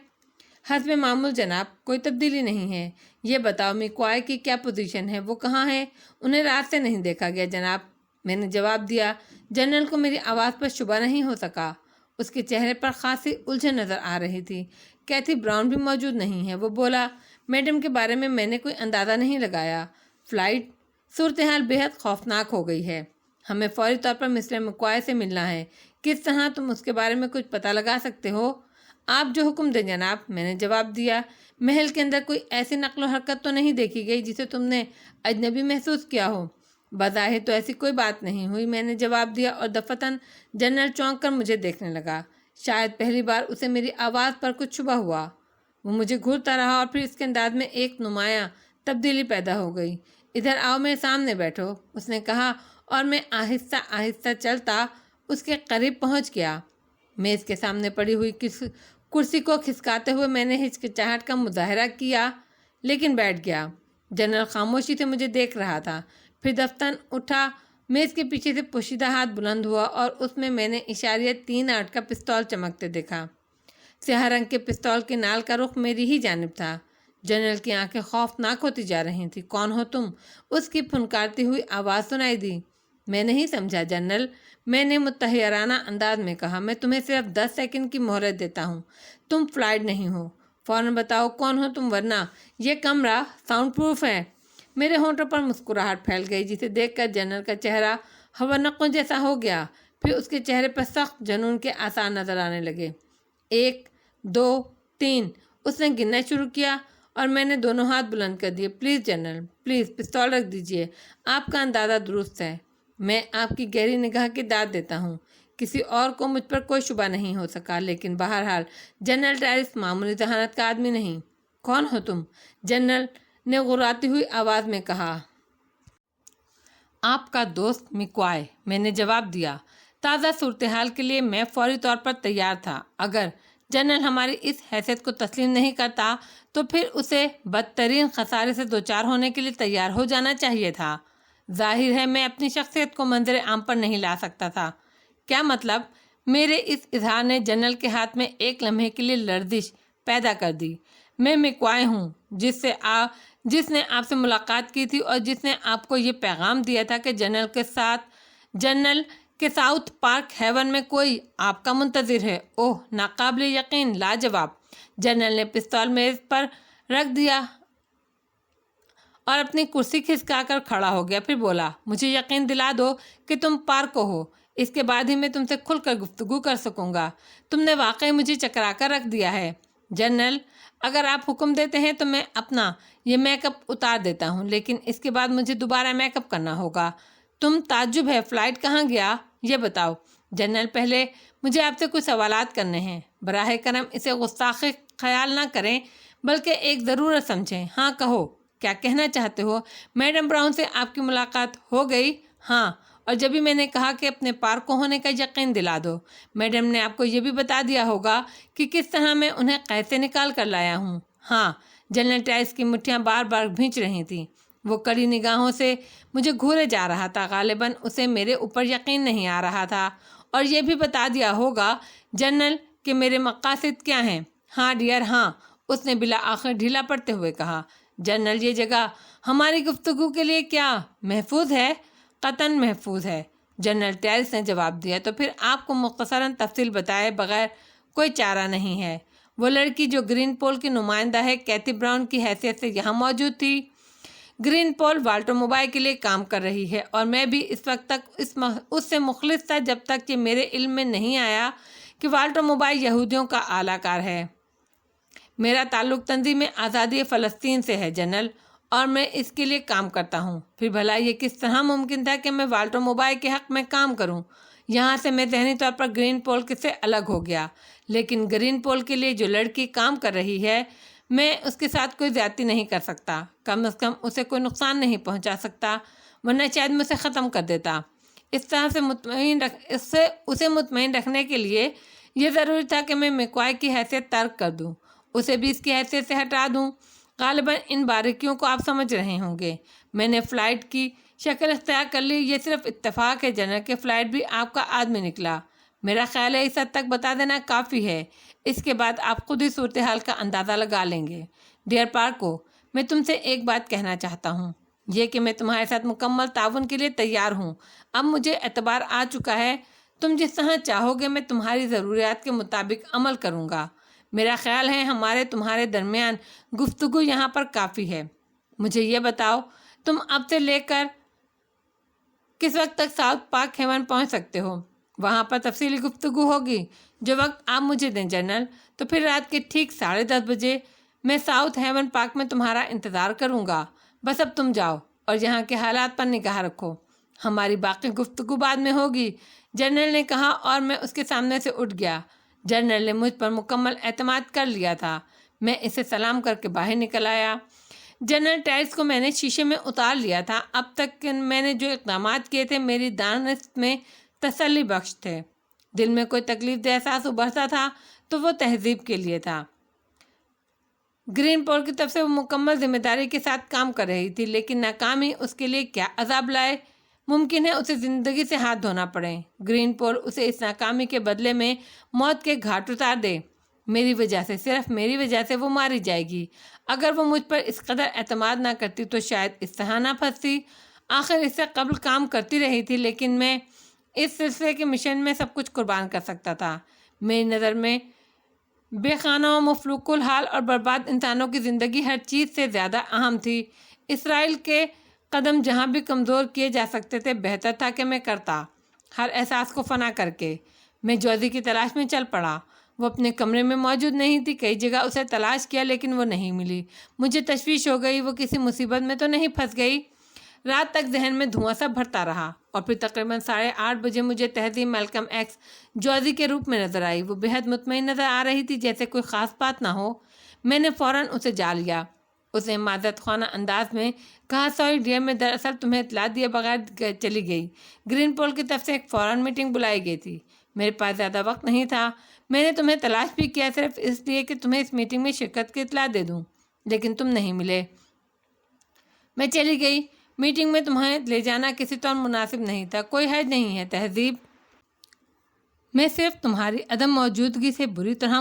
حسب معمول جناب، کوئی تبدیلی نہیں ہے۔ یہ بتاؤ میکوائی کی کیا پوزیشن ہے، وہ کہاں ہے؟ انہیں رات سے نہیں دیکھا گیا جناب، میں نے جواب دیا۔ جنرل کو میری آواز پر شبہ نہیں ہو سکا۔ اس کے چہرے پر خاصی الجھن نظر آ رہی تھی۔ کیتھی براؤن بھی موجود نہیں ہے، وہ بولا۔ میڈم کے بارے میں نے کوئی اندازہ نہیں لگایا۔ فلائٹ، صورتحال بہت خوفناک ہو گئی ہے۔ ہمیں فوری طور پر مسٹر میکوائی سے ملنا ہے۔ کس طرح تم اس کے بارے میں کچھ پتہ لگا سکتے ہو؟ آپ جو حکم دیں جناب، میں نے جواب دیا۔ محل کے اندر کوئی ایسی نقل و حرکت تو نہیں دیکھی گئی جسے تم نے اجنبی محسوس کیا ہو؟ بظاہر تو ایسی کوئی بات نہیں ہوئی، میں نے جواب دیا، اور دفتن جنرل چونک کر مجھے دیکھنے لگا۔ شاید پہلی بار اسے میری آواز پر کچھ شبہ ہوا۔ وہ مجھے گھورتا رہا اور پھر اس کے انداز میں ایک نمایاں تبدیلی پیدا ہو گئی۔ ادھر آؤ، میرے سامنے بیٹھو، اس نے کہا، اور میں آہستہ آہستہ چلتا اس کے قریب پہنچ گیا۔ میز کے سامنے پڑی ہوئی کرسی کو کھسکاتے ہوئے میں نے ہچکچاہٹ کا مظاہرہ کیا، لیکن بیٹھ گیا۔ جنرل خاموشی سے مجھے دیکھ رہا تھا۔ پھر دفتن اٹھا، میز کے پیچھے سے پوشیدہ ہاتھ بلند ہوا اور اس میں نے اشاریہ 3-8 کا پستول چمکتے دیکھا۔ سیاہ رنگ کے پستول کی نال کا رخ میری ہی جانب تھا۔ جنرل کی آنکھیں خوفناک ہوتی جا رہی تھیں۔ کون ہو تم؟ اس کی پھنکارتی ہوئی آواز سنائی دی۔ میں نہیں سمجھا جنرل، میں نے متحیرانہ انداز میں کہا۔ میں تمہیں صرف 10 سیکنڈ کی مہلت دیتا ہوں، تم فلائٹ نہیں ہو، فوراً بتاؤ کون ہو تم، ورنہ یہ کمرہ ساؤنڈ پروف ہے۔ میرے ہونٹوں پر مسکراہٹ پھیل گئی، جسے دیکھ کر جنرل کا چہرہ ہونقوں جیسا ہو گیا۔ پھر اس کے چہرے پر سخت جنون کے آثار نظر آنے لگے۔ 1 2 3 اس نے گننا شروع کیا اور میں نے دونوں ہاتھ بلند کر دیے۔ پلیز جنرل، پلیز پستول رکھ دیجئے، آپ کا اندازہ درست ہے۔ میں آپ کی گہری نگاہ کی داد دیتا ہوں، کسی اور کو مجھ پر کوئی شبہ نہیں ہو سکا، لیکن بہرحال جنرل ٹائرس معمولی ذہانت کا آدمی نہیں۔ کون ہو تم؟ جنرل نے غراتی ہوئی آواز میں کہا۔ آپ کا دوست مکوائے، میں نے جواب دیا۔ تازہ صورتحال کے لیے میں فوری طور پر تیار تھا۔ اگر جنرل ہماری اس حیثیت کو تسلیم نہیں کرتا تو پھر اسے بدترین خسارے سے دوچار ہونے کے لیے تیار ہو جانا چاہیے تھا۔ ظاہر ہے میں اپنی شخصیت کو منظر عام پر نہیں لا سکتا تھا۔ کیا مطلب؟ میرے اس اظہار نے جنرل کے ہاتھ میں ایک لمحے کے لیے لرزش پیدا کر دی۔ میں مکوائے ہوں، جس نے آپ سے ملاقات کی تھی اور جس نے آپ کو یہ پیغام دیا تھا کہ جنرل کے ساؤتھ پارک ہیون میں کوئی آپ کا منتظر ہے۔ اوہ، ناقابل یقین، لاجواب۔ جنرل نے پستول میز پر رکھ دیا اور اپنی کرسی کھسکا کر کھڑا ہو گیا، پھر بولا، مجھے یقین دلا دو کہ تم پارکو ہو، اس کے بعد ہی میں تم سے کھل کر گفتگو کر سکوں گا۔ تم نے واقعی مجھے چکرا کر رکھ دیا ہے۔ جنرل، اگر آپ حکم دیتے ہیں تو میں اپنا یہ میک اپ اتار دیتا ہوں، لیکن اس کے بعد مجھے دوبارہ میک اپ کرنا ہوگا۔ تم تعجب ہے، فلائٹ کہاں گیا؟ یہ بتاؤ۔ جنرل، پہلے مجھے آپ سے کچھ سوالات کرنے ہیں۔ براہ کرم اسے گستاخی خیال نہ کریں، بلکہ ایک ضرورت سمجھیں۔ ہاں کہو، کیا کہنا چاہتے ہو؟ میڈم براؤن سے آپ کی ملاقات ہو گئی؟ ہاں، اور جبھی میں نے کہا کہ اپنے پارکو ہونے کا یقین دلا دو۔ میڈم نے آپ کو یہ بھی بتا دیا ہوگا کہ کس طرح میں انہیں قید سے نکال کر لایا ہوں۔ ہاں، جنرل ٹائرس کی مٹھیاں بار بار بھینچ رہی تھیں۔ وہ کڑی نگاہوں سے مجھے گھورے جا رہا تھا، غالباً اسے میرے اوپر یقین نہیں آ رہا تھا۔ اور یہ بھی بتا دیا ہوگا جنرل کہ میرے مقاصد کیا ہیں۔ ہاں ڈیئر، ہاں، اس نے بالآخر ڈھیلا پڑتے ہوئے کہا۔ جنرل، یہ جگہ ہماری گفتگو کے لیے کیا محفوظ ہے؟ قطعاً محفوظ ہے، جنرل ٹائرس نے جواب دیا۔ تو پھر آپ کو مختصراً تفصیل بتائے بغیر کوئی چارہ نہیں ہے۔ وہ لڑکی جو گرین پول کی نمائندہ ہے، کیتھی براؤن کی حیثیت سے یہاں موجود تھی۔ گرین پول والٹر موبائل کے لیے کام کر رہی ہے، اور میں بھی اس وقت تک اس سے مخلص تھا جب تک کہ میرے علم میں نہیں آیا کہ والٹر موبائل یہودیوں کا اعلی کار ہے۔ میرا تعلق تنظیم آزادی فلسطین سے ہے جنرل، اور میں اس کے لیے کام کرتا ہوں۔ پھر بھلا یہ کس طرح ممکن تھا کہ میں والٹر موبائل کے حق میں کام کروں؟ یہاں سے میں ذہنی طور پر گرین پول سے الگ ہو گیا، لیکن گرین پول کے لیے جو لڑکی کام کر رہی ہے، میں اس کے ساتھ کوئی زیادتی نہیں کر سکتا، کم از کم اسے کوئی نقصان نہیں پہنچا سکتا، ورنہ شاید میں اسے ختم کر دیتا۔ اس طرح سے اسے مطمئن رکھنے کے لیے یہ ضروری تھا کہ میں مکوائے کی حیثیت ترک کر دوں، اسے بھی اس کی حیثیت سے ہٹا دوں۔ غالباً ان باریکیوں کو آپ سمجھ رہے ہوں گے۔ میں نے فلائٹ کی شکل اختیار کر لی۔ یہ صرف اتفاق ہے جنرل کہ فلائٹ بھی آپ کا آدمی نکلا۔ میرا خیال ہے اس حد تک بتا دینا کافی ہے، اس کے بعد آپ خود ہی صورتحال کا اندازہ لگا لیں گے۔ ڈیئر پارکو، میں تم سے ایک بات کہنا چاہتا ہوں، یہ کہ میں تمہارے ساتھ مکمل تعاون کے لیے تیار ہوں۔ اب مجھے اعتبار آ چکا ہے، تم جس طرح چاہو گے میں تمہاری ضروریات کے مطابق عمل کروں گا۔ میرا خیال ہے تمہارے درمیان گفتگو یہاں پر کافی ہے۔ مجھے یہ بتاؤ، تم اب سے لے کر کس وقت تک ساؤتھ پارک ہیون پہنچ سکتے ہو؟ وہاں پر تفصیلی گفتگو ہوگی، جو وقت آپ مجھے دیں جنرل۔ تو پھر رات کے ٹھیک 10:30 بجے میں ساؤتھ ہیون پارک میں تمہارا انتظار کروں گا۔ بس اب تم جاؤ اور یہاں کے حالات پر نگاہ رکھو، ہماری باقی گفتگو بعد میں ہوگی، جنرل نے کہا، اور میں اس کے سامنے سے اٹھ گیا۔ جنرل نے مجھ پر مکمل اعتماد کر لیا تھا۔ میں اسے سلام کر کے باہر نکل آیا۔ جنرل ٹائرس کو میں نے شیشے میں اتار لیا تھا۔ اب تک میں نے جو اقدامات کیے تھے میری دانست میں تسلی بخش تھے۔ دل میں کوئی تکلیف دہ احساس ابھرتا تھا تو وہ تہذیب کے لیے تھا۔ گرین پول کی طرف سے وہ مکمل ذمہ داری کے ساتھ کام کر رہی تھی، لیکن ناکامی اس کے لیے کیا عذاب لائے۔ ممکن ہے اسے زندگی سے ہاتھ دھونا پڑے۔ گرین پول اسے اس ناکامی کے بدلے میں موت کے گھاٹ اتار دے۔ میری وجہ سے، صرف میری وجہ سے وہ ماری جائے گی۔ اگر وہ مجھ پر اس قدر اعتماد نہ کرتی تو شاید اس طرح نہ پھنستی۔ آخر اس سے قبل کام کرتی رہی تھی، لیکن میں اس سلسلے کے مشن میں سب کچھ قربان کر سکتا تھا۔ میری نظر میں بے خانہ و مفلوک الحال اور برباد انسانوں کی زندگی ہر چیز سے زیادہ اہم تھی۔ اسرائیل کے قدم جہاں بھی کمزور کیے جا سکتے تھے، بہتر تھا کہ میں کرتا۔ ہر احساس کو فنا کر کے میں جوزی کی تلاش میں چل پڑا۔ وہ اپنے کمرے میں موجود نہیں تھی۔ کئی جگہ اسے تلاش کیا لیکن وہ نہیں ملی۔ مجھے تشویش ہو گئی، وہ کسی مصیبت میں تو نہیں پھنس گئی۔ رات تک ذہن میں دھواں سا بھرتا رہا اور پھر تقریباً 8:30 بجے مجھے تہذیب میلکم ایکس جوزی کے روپ میں نظر آئی۔ وہ بے حد مطمئن نظر آ رہی تھی، جیسے کوئی خاص بات نہ ہو۔ میں نے فوراً اسے جا لیا۔ اسے معذرت خواہ انداز میں کہا، سوری ڈیئر، میں دراصل تمہیں اطلاع دیے بغیر چلی گئی۔ گرین پول کی طرف سے ایک فوراً میٹنگ بلائی گئی تھی۔ میرے پاس زیادہ وقت نہیں تھا۔ میں نے تمہیں تلاش بھی کیا صرف اس لیے کہ تمہیں اس میٹنگ میں شرکت کی اطلاع دے دوں، لیکن تم نہیں ملے۔ میں چلی گئی۔ میٹنگ میں تمہیں لے جانا کسی طور مناسب نہیں تھا۔ کوئی حرج نہیں ہے تہذیب، میں صرف تمہاری عدم موجودگی سے بری طرح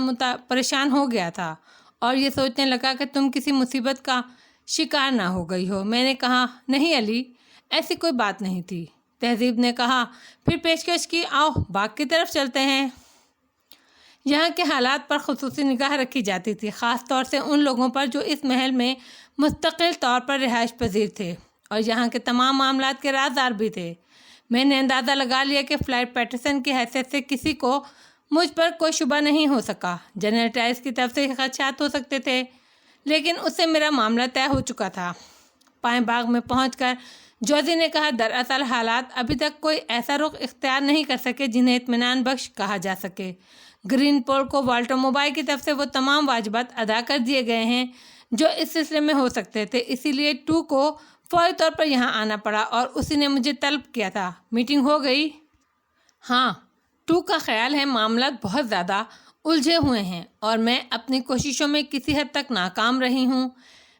پریشان ہو گیا تھا اور یہ سوچنے لگا کہ تم کسی مصیبت کا شکار نہ ہو گئی ہو۔ میں نے کہا، نہیں علی، ایسی کوئی بات نہیں تھی۔ تہذیب نے کہا، پھر پیشکش کی، آؤ باغ کی طرف چلتے ہیں۔ یہاں کے حالات پر خصوصی نگاہ رکھی جاتی تھی، خاص طور سے ان لوگوں پر جو اس محل میں مستقل طور پر رہائش پذیر تھے اور یہاں کے تمام معاملات کے رازدار بھی تھے۔ میں نے اندازہ لگا لیا کہ فلائٹ پیٹرسن کی حیثیت سے کسی کو مجھ پر کوئی شبہ نہیں ہو سکا۔ جنرل ٹائرس کی طرف سے خدشات ہو سکتے تھے، لیکن اس سے میرا معاملہ طے ہو چکا تھا۔ پائیں باغ میں پہنچ کر جوزی نے کہا، دراصل حالات ابھی تک کوئی ایسا رخ اختیار نہیں کر سکے جنہیں اطمینان بخش کہا جا سکے۔ گرین پول کو والٹر موبائل کی طرف سے وہ تمام واجبات ادا کر دیے گئے ہیں جو اس سلسلے میں ہو سکتے تھے، اسی لیے ٹو کو فوری طور پر یہاں آنا پڑا اور اسی نے مجھے طلب کیا تھا۔ میٹنگ ہو گئی؟ ہاں، ٹو کا خیال ہے معاملات بہت زیادہ الجھے ہوئے ہیں اور میں اپنی کوششوں میں کسی حد تک ناکام رہی ہوں۔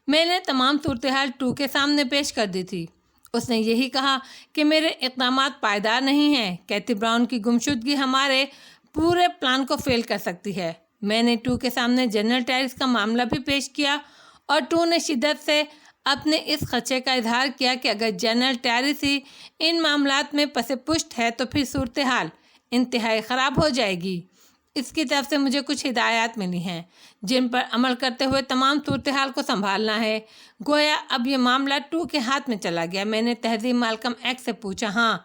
میں نے تمام صورتحال ٹو کے سامنے پیش کر دی تھی۔ اس نے یہی کہا کہ میرے اقدامات پائیدار نہیں ہیں۔ کیتھی براؤن کی گمشدگی ہمارے پورے پلان کو فیل کر سکتی ہے۔ میں نے ٹو کے سامنے جنرل ٹائرس کا معاملہ بھی پیش کیا اور ٹو نے شدت سے اپنے اس خدشے کا اظہار کیا کہ اگر جنرل ٹائرس ہی ان معاملات میں پس پشت ہے تو پھر صورتحال انتہائی خراب ہو جائے گی۔ اس کی طرف سے مجھے کچھ ہدایات ملی ہیں جن پر عمل کرتے ہوئے تمام صورتحال کو سنبھالنا ہے۔ گویا اب یہ معاملہ ٹو کے ہاتھ میں چلا گیا۔ میں نے تہذیب میلکم ایکس سے پوچھا، ہاں،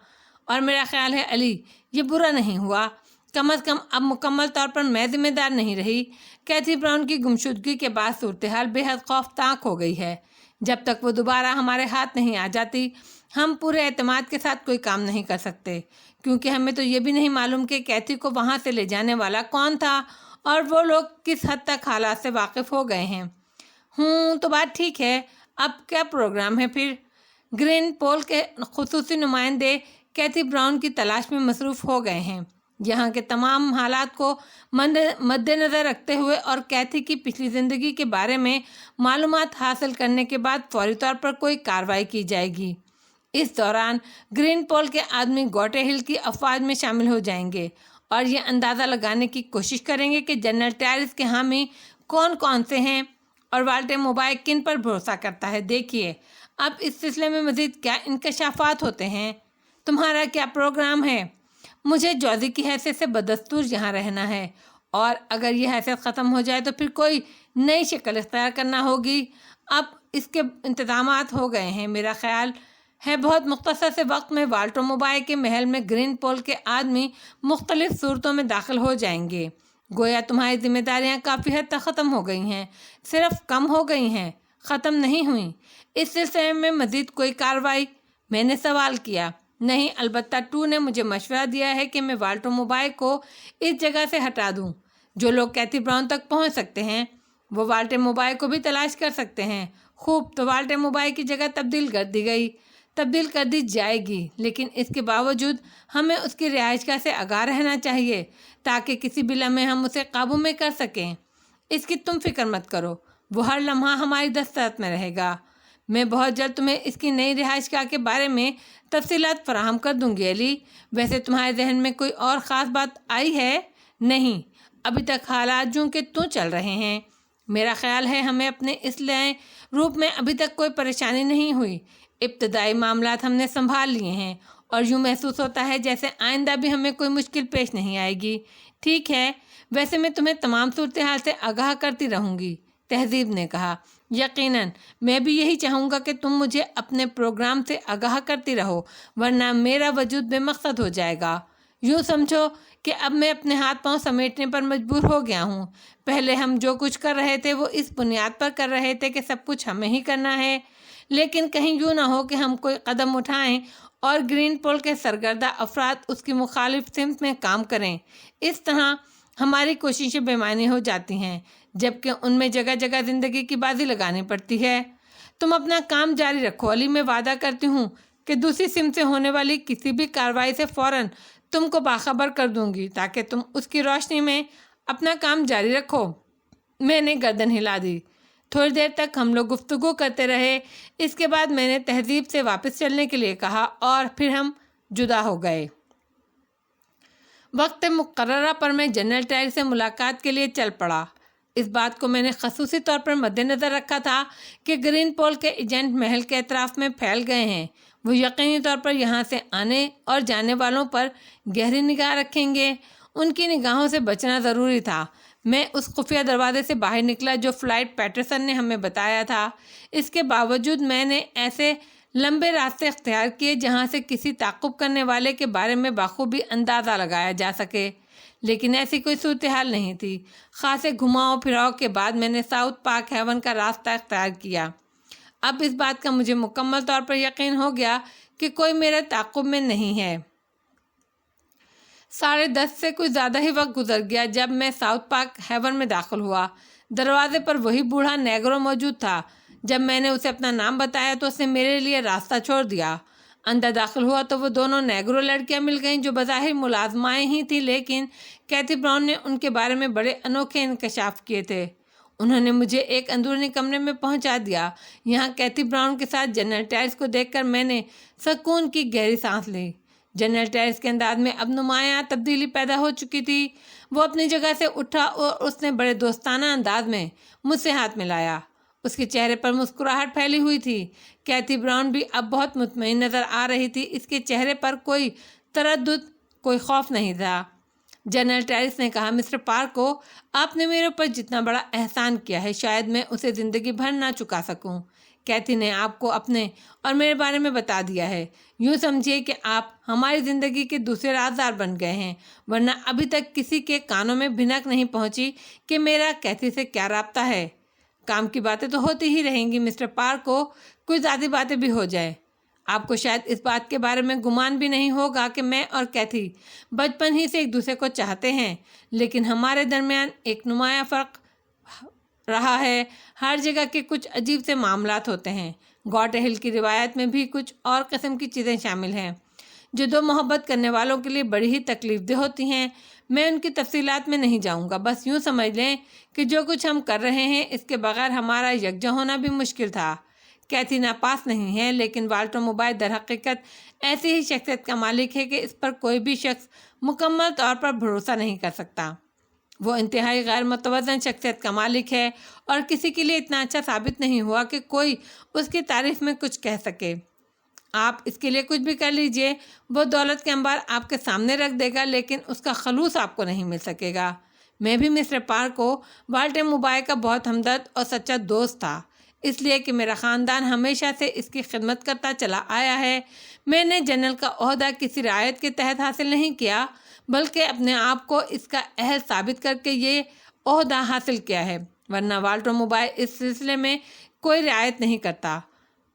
اور میرا خیال ہے علی، یہ برا نہیں ہوا۔ کم از کم اب مکمل طور پر میں ذمہ دار نہیں رہی۔ کیتھی براؤن کی گمشدگی کے بعد صورتحال بے حد خوفناک ہو گئی ہے۔ جب تک وہ دوبارہ ہمارے ہاتھ نہیں آ جاتی، ہم پورے اعتماد کے ساتھ کوئی کام نہیں کر سکتے، کیونکہ ہمیں تو یہ بھی نہیں معلوم کہ کیتھی کو وہاں سے لے جانے والا کون تھا اور وہ لوگ کس حد تک حالات سے واقف ہو گئے ہیں۔ تو بات ٹھیک ہے، اب کیا پروگرام ہے پھر؟ گرین پول کے خصوصی نمائندے کیتھی براؤن کی تلاش میں مصروف ہو گئے ہیں۔ یہاں کے تمام حالات کو مد نظر رکھتے ہوئے اور کیتھی کی پچھلی زندگی کے بارے میں معلومات حاصل کرنے کے بعد فوری طور پر کوئی کارروائی کی جائے گی۔ اس دوران گرین پول کے آدمی گوٹے ہل کی افواج میں شامل ہو جائیں گے اور یہ اندازہ لگانے کی کوشش کریں گے کہ جنرل ٹائرس کے حامی کون کون سے ہیں اور والٹر موبائل کن پر بھروسہ کرتا ہے۔ دیکھیے اب اس سلسلے میں مزید کیا انکشافات ہوتے ہیں۔ تمہارا کیا پروگرام ہے؟ مجھے جوزی کی حیثیت سے بدستور یہاں رہنا ہے اور اگر یہ حیثیت ختم ہو جائے تو پھر کوئی نئی شکل اختیار کرنا ہوگی۔ اب اس کے انتظامات ہو گئے ہیں۔ میرا خیال ہے بہت مختصر سے وقت میں والٹر موبائل کے محل میں گرین پول کے آدمی مختلف صورتوں میں داخل ہو جائیں گے۔ گویا تمہاری ذمہ داریاں کافی حد تک ختم ہو گئی ہیں، صرف کم ہو گئی ہیں، ختم نہیں ہوئیں۔ اس سلسلے میں مزید کوئی کارروائی؟ میں نے سوال کیا۔ نہیں، البتہ ٹو نے مجھے مشورہ دیا ہے کہ میں والٹر موبائل کو اس جگہ سے ہٹا دوں۔ جو لوگ کیتھی براؤن تک پہنچ سکتے ہیں وہ والٹر موبائل کو بھی تلاش کر سکتے ہیں۔ خوب، تو والٹر موبائل کی جگہ تبدیل کر دی جائے گی، لیکن اس کے باوجود ہمیں اس کی رہائش گاہ سے آگاہ رہنا چاہیے تاکہ کسی بھی لمحے ہم اسے قابو میں کر سکیں۔ اس کی تم فکر مت کرو، وہ ہر لمحہ ہماری دسترس میں رہے گا۔ میں بہت جلد تمہیں اس کی نئی رہائش گاہ کے بارے میں تفصیلات فراہم کر دوں گی علی۔ ویسے تمہارے ذہن میں کوئی اور خاص بات آئی ہے؟ نہیں، ابھی تک حالات جوں کہ توں چل رہے ہیں۔ میرا خیال ہے ہمیں اپنے اس نئے روپ میں ابھی تک کوئی پریشانی نہیں ہوئی۔ ابتدائی معاملات ہم نے سنبھال لیے ہیں اور یوں محسوس ہوتا ہے جیسے آئندہ بھی ہمیں کوئی مشکل پیش نہیں آئے گی۔ ٹھیک ہے، ویسے میں تمہیں تمام صورتحال سے آگاہ کرتی رہوں گی، تہذیب نے کہا۔ یقیناً میں بھی یہی چاہوں گا کہ تم مجھے اپنے پروگرام سے آگاہ کرتی رہو، ورنہ میرا وجود بے مقصد ہو جائے گا۔ یوں سمجھو کہ اب میں اپنے ہاتھ پاؤں سمیٹنے پر مجبور ہو گیا ہوں۔ پہلے ہم جو کچھ کر رہے تھے وہ اس بنیاد پر کر رہے تھے کہ سب کچھ ہمیں ہی کرنا ہے، لیکن کہیں یوں نہ ہو کہ ہم کوئی قدم اٹھائیں اور گرین پول کے سرگردہ افراد اس کی مخالف سمت میں کام کریں۔ اس طرح ہماری کوششیں بے معنی ہو جاتی ہیں، جبکہ ان میں جگہ جگہ زندگی کی بازی لگانی پڑتی ہے۔ تم اپنا کام جاری رکھو علی، میں وعدہ کرتی ہوں کہ دوسری سمت سے ہونے والی کسی بھی کارروائی سے فوراً تم کو باخبر کر دوں گی تاکہ تم اس کی روشنی میں اپنا کام جاری رکھو۔ میں نے گردن ہلا دی۔ تھوڑی دیر تک ہم لوگ گفتگو کرتے رہے۔ اس کے بعد میں نے تہذیب سے واپس چلنے کے لیے کہا اور پھر ہم جدا ہو گئے۔ وقت مقررہ پر میں جنرل ٹائر سے ملاقات کے لیے چل پڑا۔ اس بات کو میں نے خصوصی طور پر مد نظر رکھا تھا کہ گرین پول کے ایجنٹ محل کے اطراف میں پھیل گئے ہیں۔ وہ یقینی طور پر یہاں سے آنے اور جانے والوں پر گہری نگاہ رکھیں گے۔ ان کی نگاہوں سے بچنا ضروری تھا۔ میں اس خفیہ دروازے سے باہر نکلا جو فلائٹ پیٹرسن نے ہمیں بتایا تھا۔ اس کے باوجود میں نے ایسے لمبے راستے اختیار کیے جہاں سے کسی تعقب کرنے والے کے بارے میں بخوبی اندازہ لگایا جا سکے، لیکن ایسی کوئی صورتحال نہیں تھی۔ خاصے گھماؤ پھراؤ کے بعد میں نے ساؤتھ پارک ہیون کا راستہ اختیار کیا۔ اب اس بات کا مجھے مکمل طور پر یقین ہو گیا کہ کوئی میرے تعقب میں نہیں ہے۔ 10:30 سے کچھ زیادہ ہی وقت گزر گیا جب میں ساؤتھ پارک ہیون میں داخل ہوا۔ دروازے پر وہی بوڑھا نیگرو موجود تھا۔ جب میں نے اسے اپنا نام بتایا تو اس نے میرے لیے راستہ چھوڑ دیا۔ اندر داخل ہوا تو وہ دونوں نیگرو لڑکیاں مل گئیں جو بظاہر ملازمائیں ہی تھیں، لیکن کیتھی براؤن نے ان کے بارے میں بڑے انوکھے انکشاف کیے تھے۔ انہوں نے مجھے ایک اندرونی کمرے میں پہنچا دیا۔ یہاں کیتھی براؤن کے ساتھ جنرل ٹائرز کو دیکھ کر میں نے سکون کی گہری سانس لی۔ جنرل ٹائرز کے انداز میں اب نمایاں تبدیلی پیدا ہو چکی تھی۔ وہ اپنی جگہ سے اٹھا اور اس نے بڑے دوستانہ انداز میں مجھ سے ہاتھ ملایا۔ اس کے چہرے پر مسکراہٹ پھیلی ہوئی تھی۔ کیتھی براؤن بھی اب بہت مطمئن نظر آ رہی تھی۔ اس کے چہرے پر کوئی تردد، کوئی خوف نہیں تھا۔ جنرل ٹائرز نے کہا، مسٹر پارکو، آپ نے میرے اوپر جتنا بڑا احسان کیا ہے شاید میں اسے زندگی بھر نہ چکا سکوں۔ کیتھی نے آپ کو اپنے اور میرے بارے میں بتا دیا ہے۔ یوں سمجھیے کہ آپ ہماری زندگی کے دوسرے رازدار بن گئے ہیں، ورنہ ابھی تک کسی کے کانوں میں بھنک نہیں پہنچی کہ میرا کیتھی سے کیا رابطہ ہے۔ کام کی باتیں تو ہوتی ہی رہیں گی مسٹر پارکو، کچھ ذاتی باتیں بھی ہو جائیں۔ آپ کو شاید اس بات کے بارے میں گمان بھی نہیں ہوگا کہ میں اور کیتھی بچپن ہی سے ایک دوسرے کو چاہتے ہیں، لیکن ہمارے درمیان ایک نمایاں فرق رہا ہے۔ ہر جگہ کے کچھ عجیب سے معاملات ہوتے ہیں۔ گاٹ ہل کی روایت میں بھی کچھ اور قسم کی چیزیں شامل ہیں جو دو محبت کرنے والوں کے لیے بڑی ہی تکلیف دہ ہوتی ہیں۔ میں ان کی تفصیلات میں نہیں جاؤں گا، بس یوں سمجھ لیں کہ جو کچھ ہم کر رہے ہیں اس کے بغیر ہمارا یکجا ہونا بھی مشکل تھا۔ کیتھی ناپاس نہیں ہے، لیکن والٹر موبائل در حقیقت ایسی ہی شخصیت کا مالک ہے کہ اس پر کوئی بھی شخص مکمل طور پر بھروسہ نہیں کر سکتا۔ وہ انتہائی غیر متوازن شخصیت کا مالک ہے اور کسی کے لیے اتنا اچھا ثابت نہیں ہوا کہ کوئی اس کی تعریف میں کچھ کہہ سکے۔ آپ اس کے لیے کچھ بھی کر لیجئے، وہ دولت کے انبار آپ کے سامنے رکھ دے گا، لیکن اس کا خلوص آپ کو نہیں مل سکے گا۔ میں بھی مسٹر پارکو والٹر موبائل کا بہت ہمدرد اور سچا دوست تھا، اس لیے کہ میرا خاندان ہمیشہ سے اس کی خدمت کرتا چلا آیا ہے۔ میں نے جنرل کا عہدہ کسی رعایت کے تحت حاصل نہیں کیا، بلکہ اپنے آپ کو اس کا اہل ثابت کر کے یہ عہدہ حاصل کیا ہے، ورنہ والٹر موبائل اس سلسلے میں کوئی رعایت نہیں کرتا۔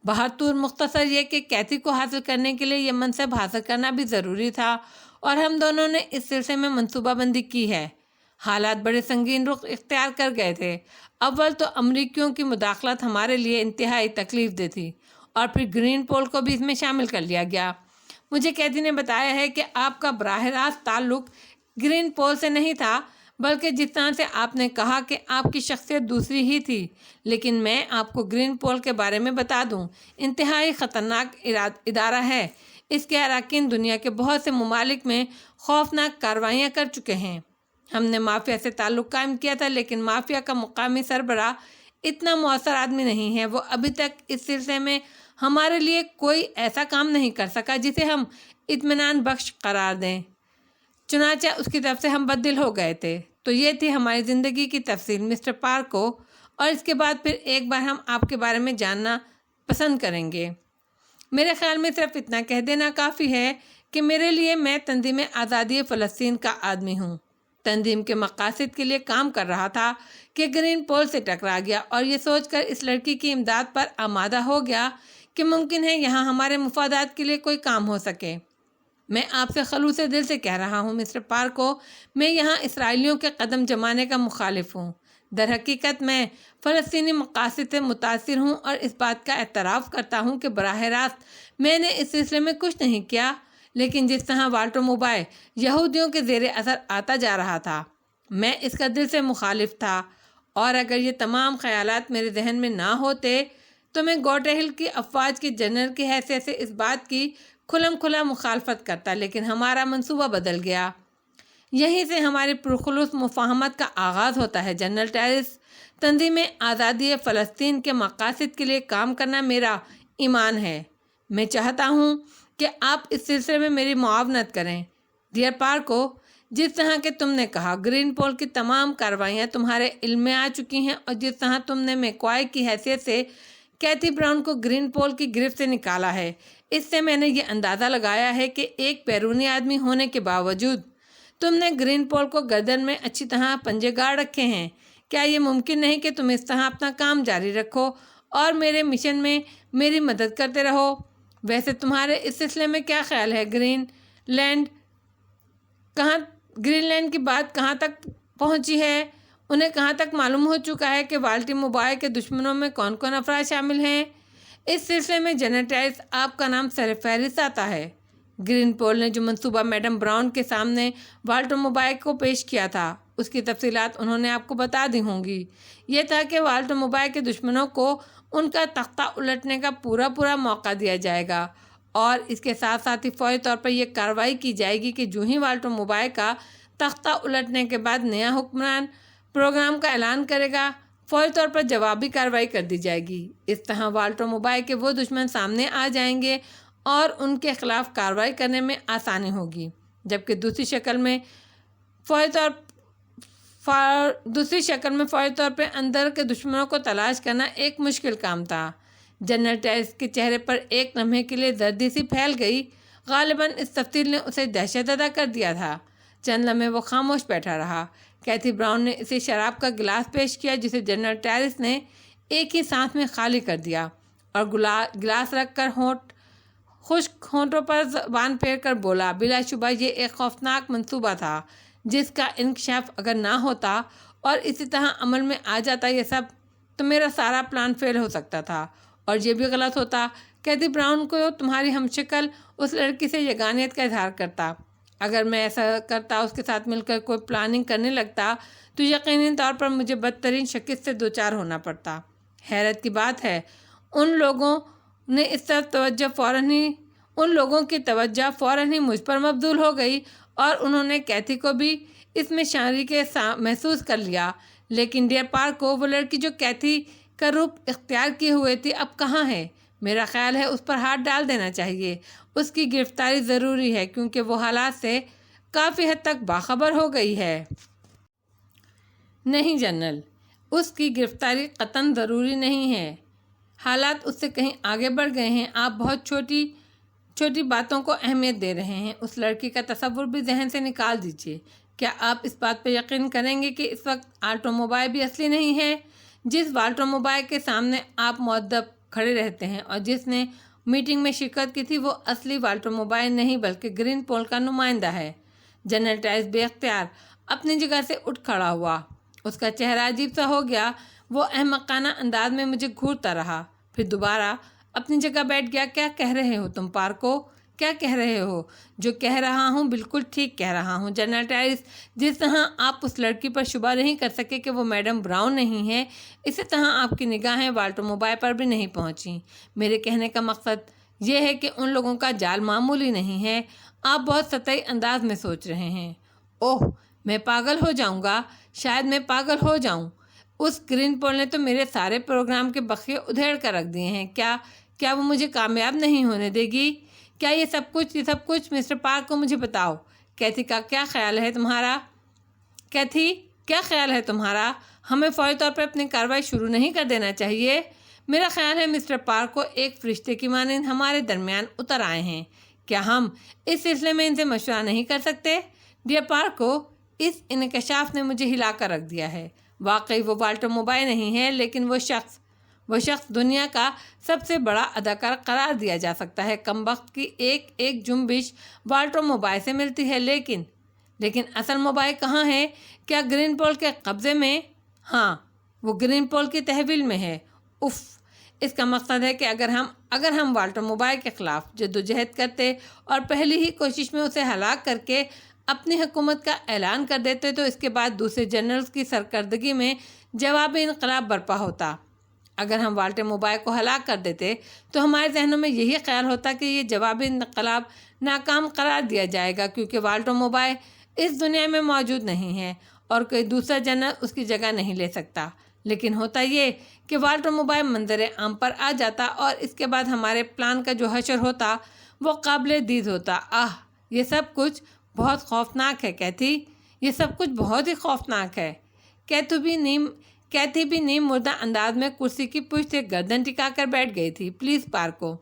بہرطور مختصر یہ کہ کیتھی کو حاصل کرنے کے لیے یہ منصب حاصل کرنا بھی ضروری تھا اور ہم دونوں نے اس سلسلے میں منصوبہ بندی کی ہے۔ حالات بڑے سنگین رخ اختیار کر گئے تھے۔ اول تو امریکیوں کی مداخلت ہمارے لیے انتہائی تکلیف دہ تھی، اور پھر گرین پول کو بھی اس میں شامل کر لیا گیا۔ مجھے کیتھی نے بتایا ہے کہ آپ کا براہ راست تعلق گرین پول سے نہیں تھا، بلکہ جس طرح سے آپ نے کہا کہ آپ کی شخصیت دوسری ہی تھی۔ لیکن میں آپ کو گرین پول کے بارے میں بتا دوں، انتہائی خطرناک ادارہ ہے۔ اس کے اراکین دنیا کے بہت سے ممالک میں خوفناک کارروائیاں کر چکے ہیں۔ ہم نے مافیا سے تعلق قائم کیا تھا، لیکن مافیا کا مقامی سربراہ اتنا مؤثر آدمی نہیں ہے۔ وہ ابھی تک اس سلسلے میں ہمارے لیے کوئی ایسا کام نہیں کر سکا جسے ہم اطمینان بخش قرار دیں، چنانچہ اس کی طرف سے ہم بددل ہو گئے تھے۔ تو یہ تھی ہماری زندگی کی تفصیل مسٹر پارکو، اور اس کے بعد پھر ایک بار ہم آپ کے بارے میں جاننا پسند کریں گے۔ میرے خیال میں صرف اتنا کہہ دینا کافی ہے کہ میرے لیے میں تنظیم آزادی فلسطین کا آدمی ہوں۔ تنظیم کے مقاصد کے لیے کام کر رہا تھا کہ گرین پول سے ٹکرا گیا اور یہ سوچ کر اس لڑکی کی امداد پر آمادہ ہو گیا کہ ممکن ہے یہاں ہمارے مفادات کے لیے کوئی کام ہو سکے۔ میں آپ سے خلوص دل سے کہہ رہا ہوں مسٹر پارکو، میں یہاں اسرائیلیوں کے قدم جمانے کا مخالف ہوں۔ در حقیقت میں فلسطینی مقاصد سے متاثر ہوں اور اس بات کا اعتراف کرتا ہوں کہ براہ راست میں نے اس سلسلے میں کچھ نہیں کیا، لیکن جس طرح والٹر موبائل یہودیوں کے زیر اثر آتا جا رہا تھا میں اس کا دل سے مخالف تھا، اور اگر یہ تمام خیالات میرے ذہن میں نہ ہوتے تو میں گوٹے ہل کی افواج کے جنرل کی حیثیت سے اس بات کی کھلم کھلا مخالفت کرتا، لیکن ہمارا منصوبہ بدل گیا۔ یہیں سے ہماری پرخلوص مفاہمت کا آغاز ہوتا ہے جنرل ٹیرس۔ تنظیم آزادی فلسطین کے مقاصد کے لیے کام کرنا میرا ایمان ہے۔ میں چاہتا ہوں کہ آپ اس سلسلے میں میری معاونت کریں۔ ڈیئر پارکو، جس طرح کہ تم نے کہا گرین پول کی تمام کارروائیاں تمہارے علم میں آ چکی ہیں، اور جس طرح تم نے میکوائے کی حیثیت سے کیتھی براؤن کو گرین پول کی گرفت سے نکالا ہے، اس سے میں نے یہ اندازہ لگایا ہے کہ ایک بیرونی آدمی ہونے کے باوجود تم نے گرین پول کو گردن میں اچھی طرح پنجے گاڑ رکھے ہیں۔ کیا یہ ممکن نہیں کہ تم اس طرح اپنا کام جاری رکھو اور میرے مشن میں میری مدد کرتے رہو؟ ویسے تمہارے اس سلسلے میں کیا خیال ہے؟ گرین لینڈ کی بات کہاں تک پہنچی ہے؟ انہیں کہاں تک معلوم ہو چکا ہے کہ والٹر موبائل کے دشمنوں میں کون کون افراد شامل ہیں؟ اس سلسلے میں جنرل ٹیرس آپ کا نام سر فہرست آتا ہے۔ گرین پول نے جو منصوبہ میڈم براؤن کے سامنے والٹر موبائل کو پیش کیا تھا اس کی تفصیلات انہوں نے آپ کو بتا دی ہوں گی۔ یہ تھا کہ والٹر موبائل کے دشمنوں کو ان کا تختہ الٹنے کا پورا موقع دیا جائے گا، اور اس کے ساتھ ساتھ ہی فوری طور پر یہ کارروائی کی جائے گی کہ جو ہی والٹر موبائل کا تختہ الٹنے کے بعد نیا حکمران پروگرام کا اعلان کرے گا، فوری طور پر جوابی کارروائی کر دی جائے گی۔ اس طرح والٹر موبائل کے وہ دشمن سامنے آ جائیں گے اور ان کے خلاف کارروائی کرنے میں آسانی ہوگی، جبکہ دوسری شکل میں فوری طور پہ اندر کے دشمنوں کو تلاش کرنا ایک مشکل کام تھا۔ جنرل ٹیرس کے چہرے پر ایک لمحے کے لیے زردی سی پھیل گئی، غالباً اس تفصیل نے اسے دہشت زدہ کر دیا تھا۔ چند لمحے وہ خاموش بیٹھا رہا۔ کیتھی براؤن نے اسے شراب کا گلاس پیش کیا جسے جنرل ٹیرس نے ایک ہی سانس میں خالی کر دیا، اور گلاس رکھ کر خشک ہونٹوں پر زبان پھیر کر بولا، بلا شبہ یہ ایک خوفناک منصوبہ تھا جس کا انکشاف اگر نہ ہوتا اور اسی طرح عمل میں آ جاتا یہ سب، تو میرا سارا پلان فیل ہو سکتا تھا، اور یہ بھی غلط ہوتا۔ کیتھی براؤن کو تمہاری ہمشکل اس لڑکی سے یگانیت کا اظہار کرتا۔ اگر میں ایسا کرتا، اس کے ساتھ مل کر کوئی پلاننگ کرنے لگتا، تو یقیناً طور پر مجھے بدترین شکست سے دوچار ہونا پڑتا۔ حیرت کی بات ہے ان لوگوں کی توجہ فوراً ہی مجھ پر مبذول ہو گئی، اور انہوں نے کیتھی کو بھی اس میں شریک محسوس کر لیا۔ لیکن ڈیئر پارکو، وہ لڑکی جو کیتھی کا روپ اختیار کیے ہوئے تھی اب کہاں ہے؟ میرا خیال ہے اس پر ہاتھ ڈال دینا چاہیے۔ اس کی گرفتاری ضروری ہے کیونکہ وہ حالات سے کافی حد تک باخبر ہو گئی ہے۔ نہیں جنرل، اس کی گرفتاری قطعاً ضروری نہیں ہے۔ حالات اس سے کہیں آگے بڑھ گئے ہیں۔ آپ بہت چھوٹی باتوں کو اہمیت دے رہے ہیں۔ اس لڑکی کا تصور بھی ذہن سے نکال دیجیے۔ کیا آپ اس بات پہ یقین کریں گے کہ اس وقت والٹر موبائل بھی اصلی نہیں ہے؟ جس والٹر موبائل کے سامنے آپ مؤدب کھڑے رہتے ہیں اور جس نے میٹنگ میں شرکت کی تھی، وہ اصلی والٹر موبائل نہیں بلکہ گرین پول کا نمائندہ ہے۔ جنرل ٹیرس بے اختیار اپنی جگہ سے اٹھ کھڑا ہوا۔ اس کا چہرہ عجیب سا ہو گیا۔ وہ احمقانہ انداز میں مجھے گھورتا رہا، پھر دوبارہ اپنی جگہ بیٹھ گیا۔ کیا کہہ رہے ہو تم پارکو؟ کیا کہہ رہے ہو؟ جو کہہ رہا ہوں بالکل ٹھیک کہہ رہا ہوں جنرل ٹیرس۔ جس طرح آپ اس لڑکی پر شبہ نہیں کر سکے کہ وہ میڈم براؤن نہیں ہے، اسی طرح آپ کی نگاہیں والٹر موبائل پر بھی نہیں پہنچیں۔ میرے کہنے کا مقصد یہ ہے کہ ان لوگوں کا جال معمولی نہیں ہے۔ آپ بہت سطحی انداز میں سوچ رہے ہیں۔ اوہ، میں پاگل ہو جاؤں گا، شاید میں پاگل ہو جاؤں۔ اس گرین پول نے تو میرے سارے پروگرام کے بخیے ادھیڑ کر رکھ دیے ہیں۔ کیا وہ مجھے کامیاب نہیں ہونے دے گی؟ کیا یہ سب کچھ مسٹر پارک کو مجھے بتاؤ۔ کیتھی کیا خیال ہے تمہارا؟ ہمیں فوری طور پر اپنی کارروائی شروع نہیں کر دینا چاہیے؟ میرا خیال ہے مسٹر پارک کو ایک فرشتے کی مانند ہمارے درمیان اتر آئے ہیں۔ کیا ہم اس سلسلے میں ان سے مشورہ نہیں کر سکتے؟ ڈیئر پارکو، اس انکشاف نے مجھے ہلا کر رکھ دیا ہے۔ واقعی وہ والٹر موبائل نہیں ہے، لیکن وہ شخص دنیا کا سب سے بڑا اداکار قرار دیا جا سکتا ہے۔ کمبخت کی ایک جنبش والٹر موبائل سے ملتی ہے، لیکن اصل موبائل کہاں ہے؟ کیا گرین پول کے قبضے میں؟ ہاں، وہ گرین پول کی تحویل میں ہے۔ اف، اس کا مقصد ہے کہ اگر ہم والٹر موبائل کے خلاف جدوجہد کرتے اور پہلی ہی کوشش میں اسے ہلاک کر کے اپنی حکومت کا اعلان کر دیتے تو اس کے بعد دوسرے جنرلز کی سرکردگی میں جوابی انقلاب برپا ہوتا۔ اگر ہم والٹر موبائل کو ہلاک کر دیتے تو ہمارے ذہنوں میں یہی خیال ہوتا کہ یہ جوابی انقلاب ناکام قرار دیا جائے گا، کیونکہ والٹر موبائل اس دنیا میں موجود نہیں ہے اور کوئی دوسرا جنرل اس کی جگہ نہیں لے سکتا۔ لیکن ہوتا یہ کہ والٹر موبائل منظر عام پر آ جاتا اور اس کے بعد ہمارے پلان کا جو حشر ہوتا وہ قابل دید ہوتا۔ یہ سب کچھ بہت خوفناک ہے کیتھی، یہ سب کچھ بہت ہی خوفناک ہے۔ کیتھی بھی نیم مردہ انداز میں کرسی کی پشت سے گردن ٹکا کر بیٹھ گئی تھی۔ پلیز پارکو،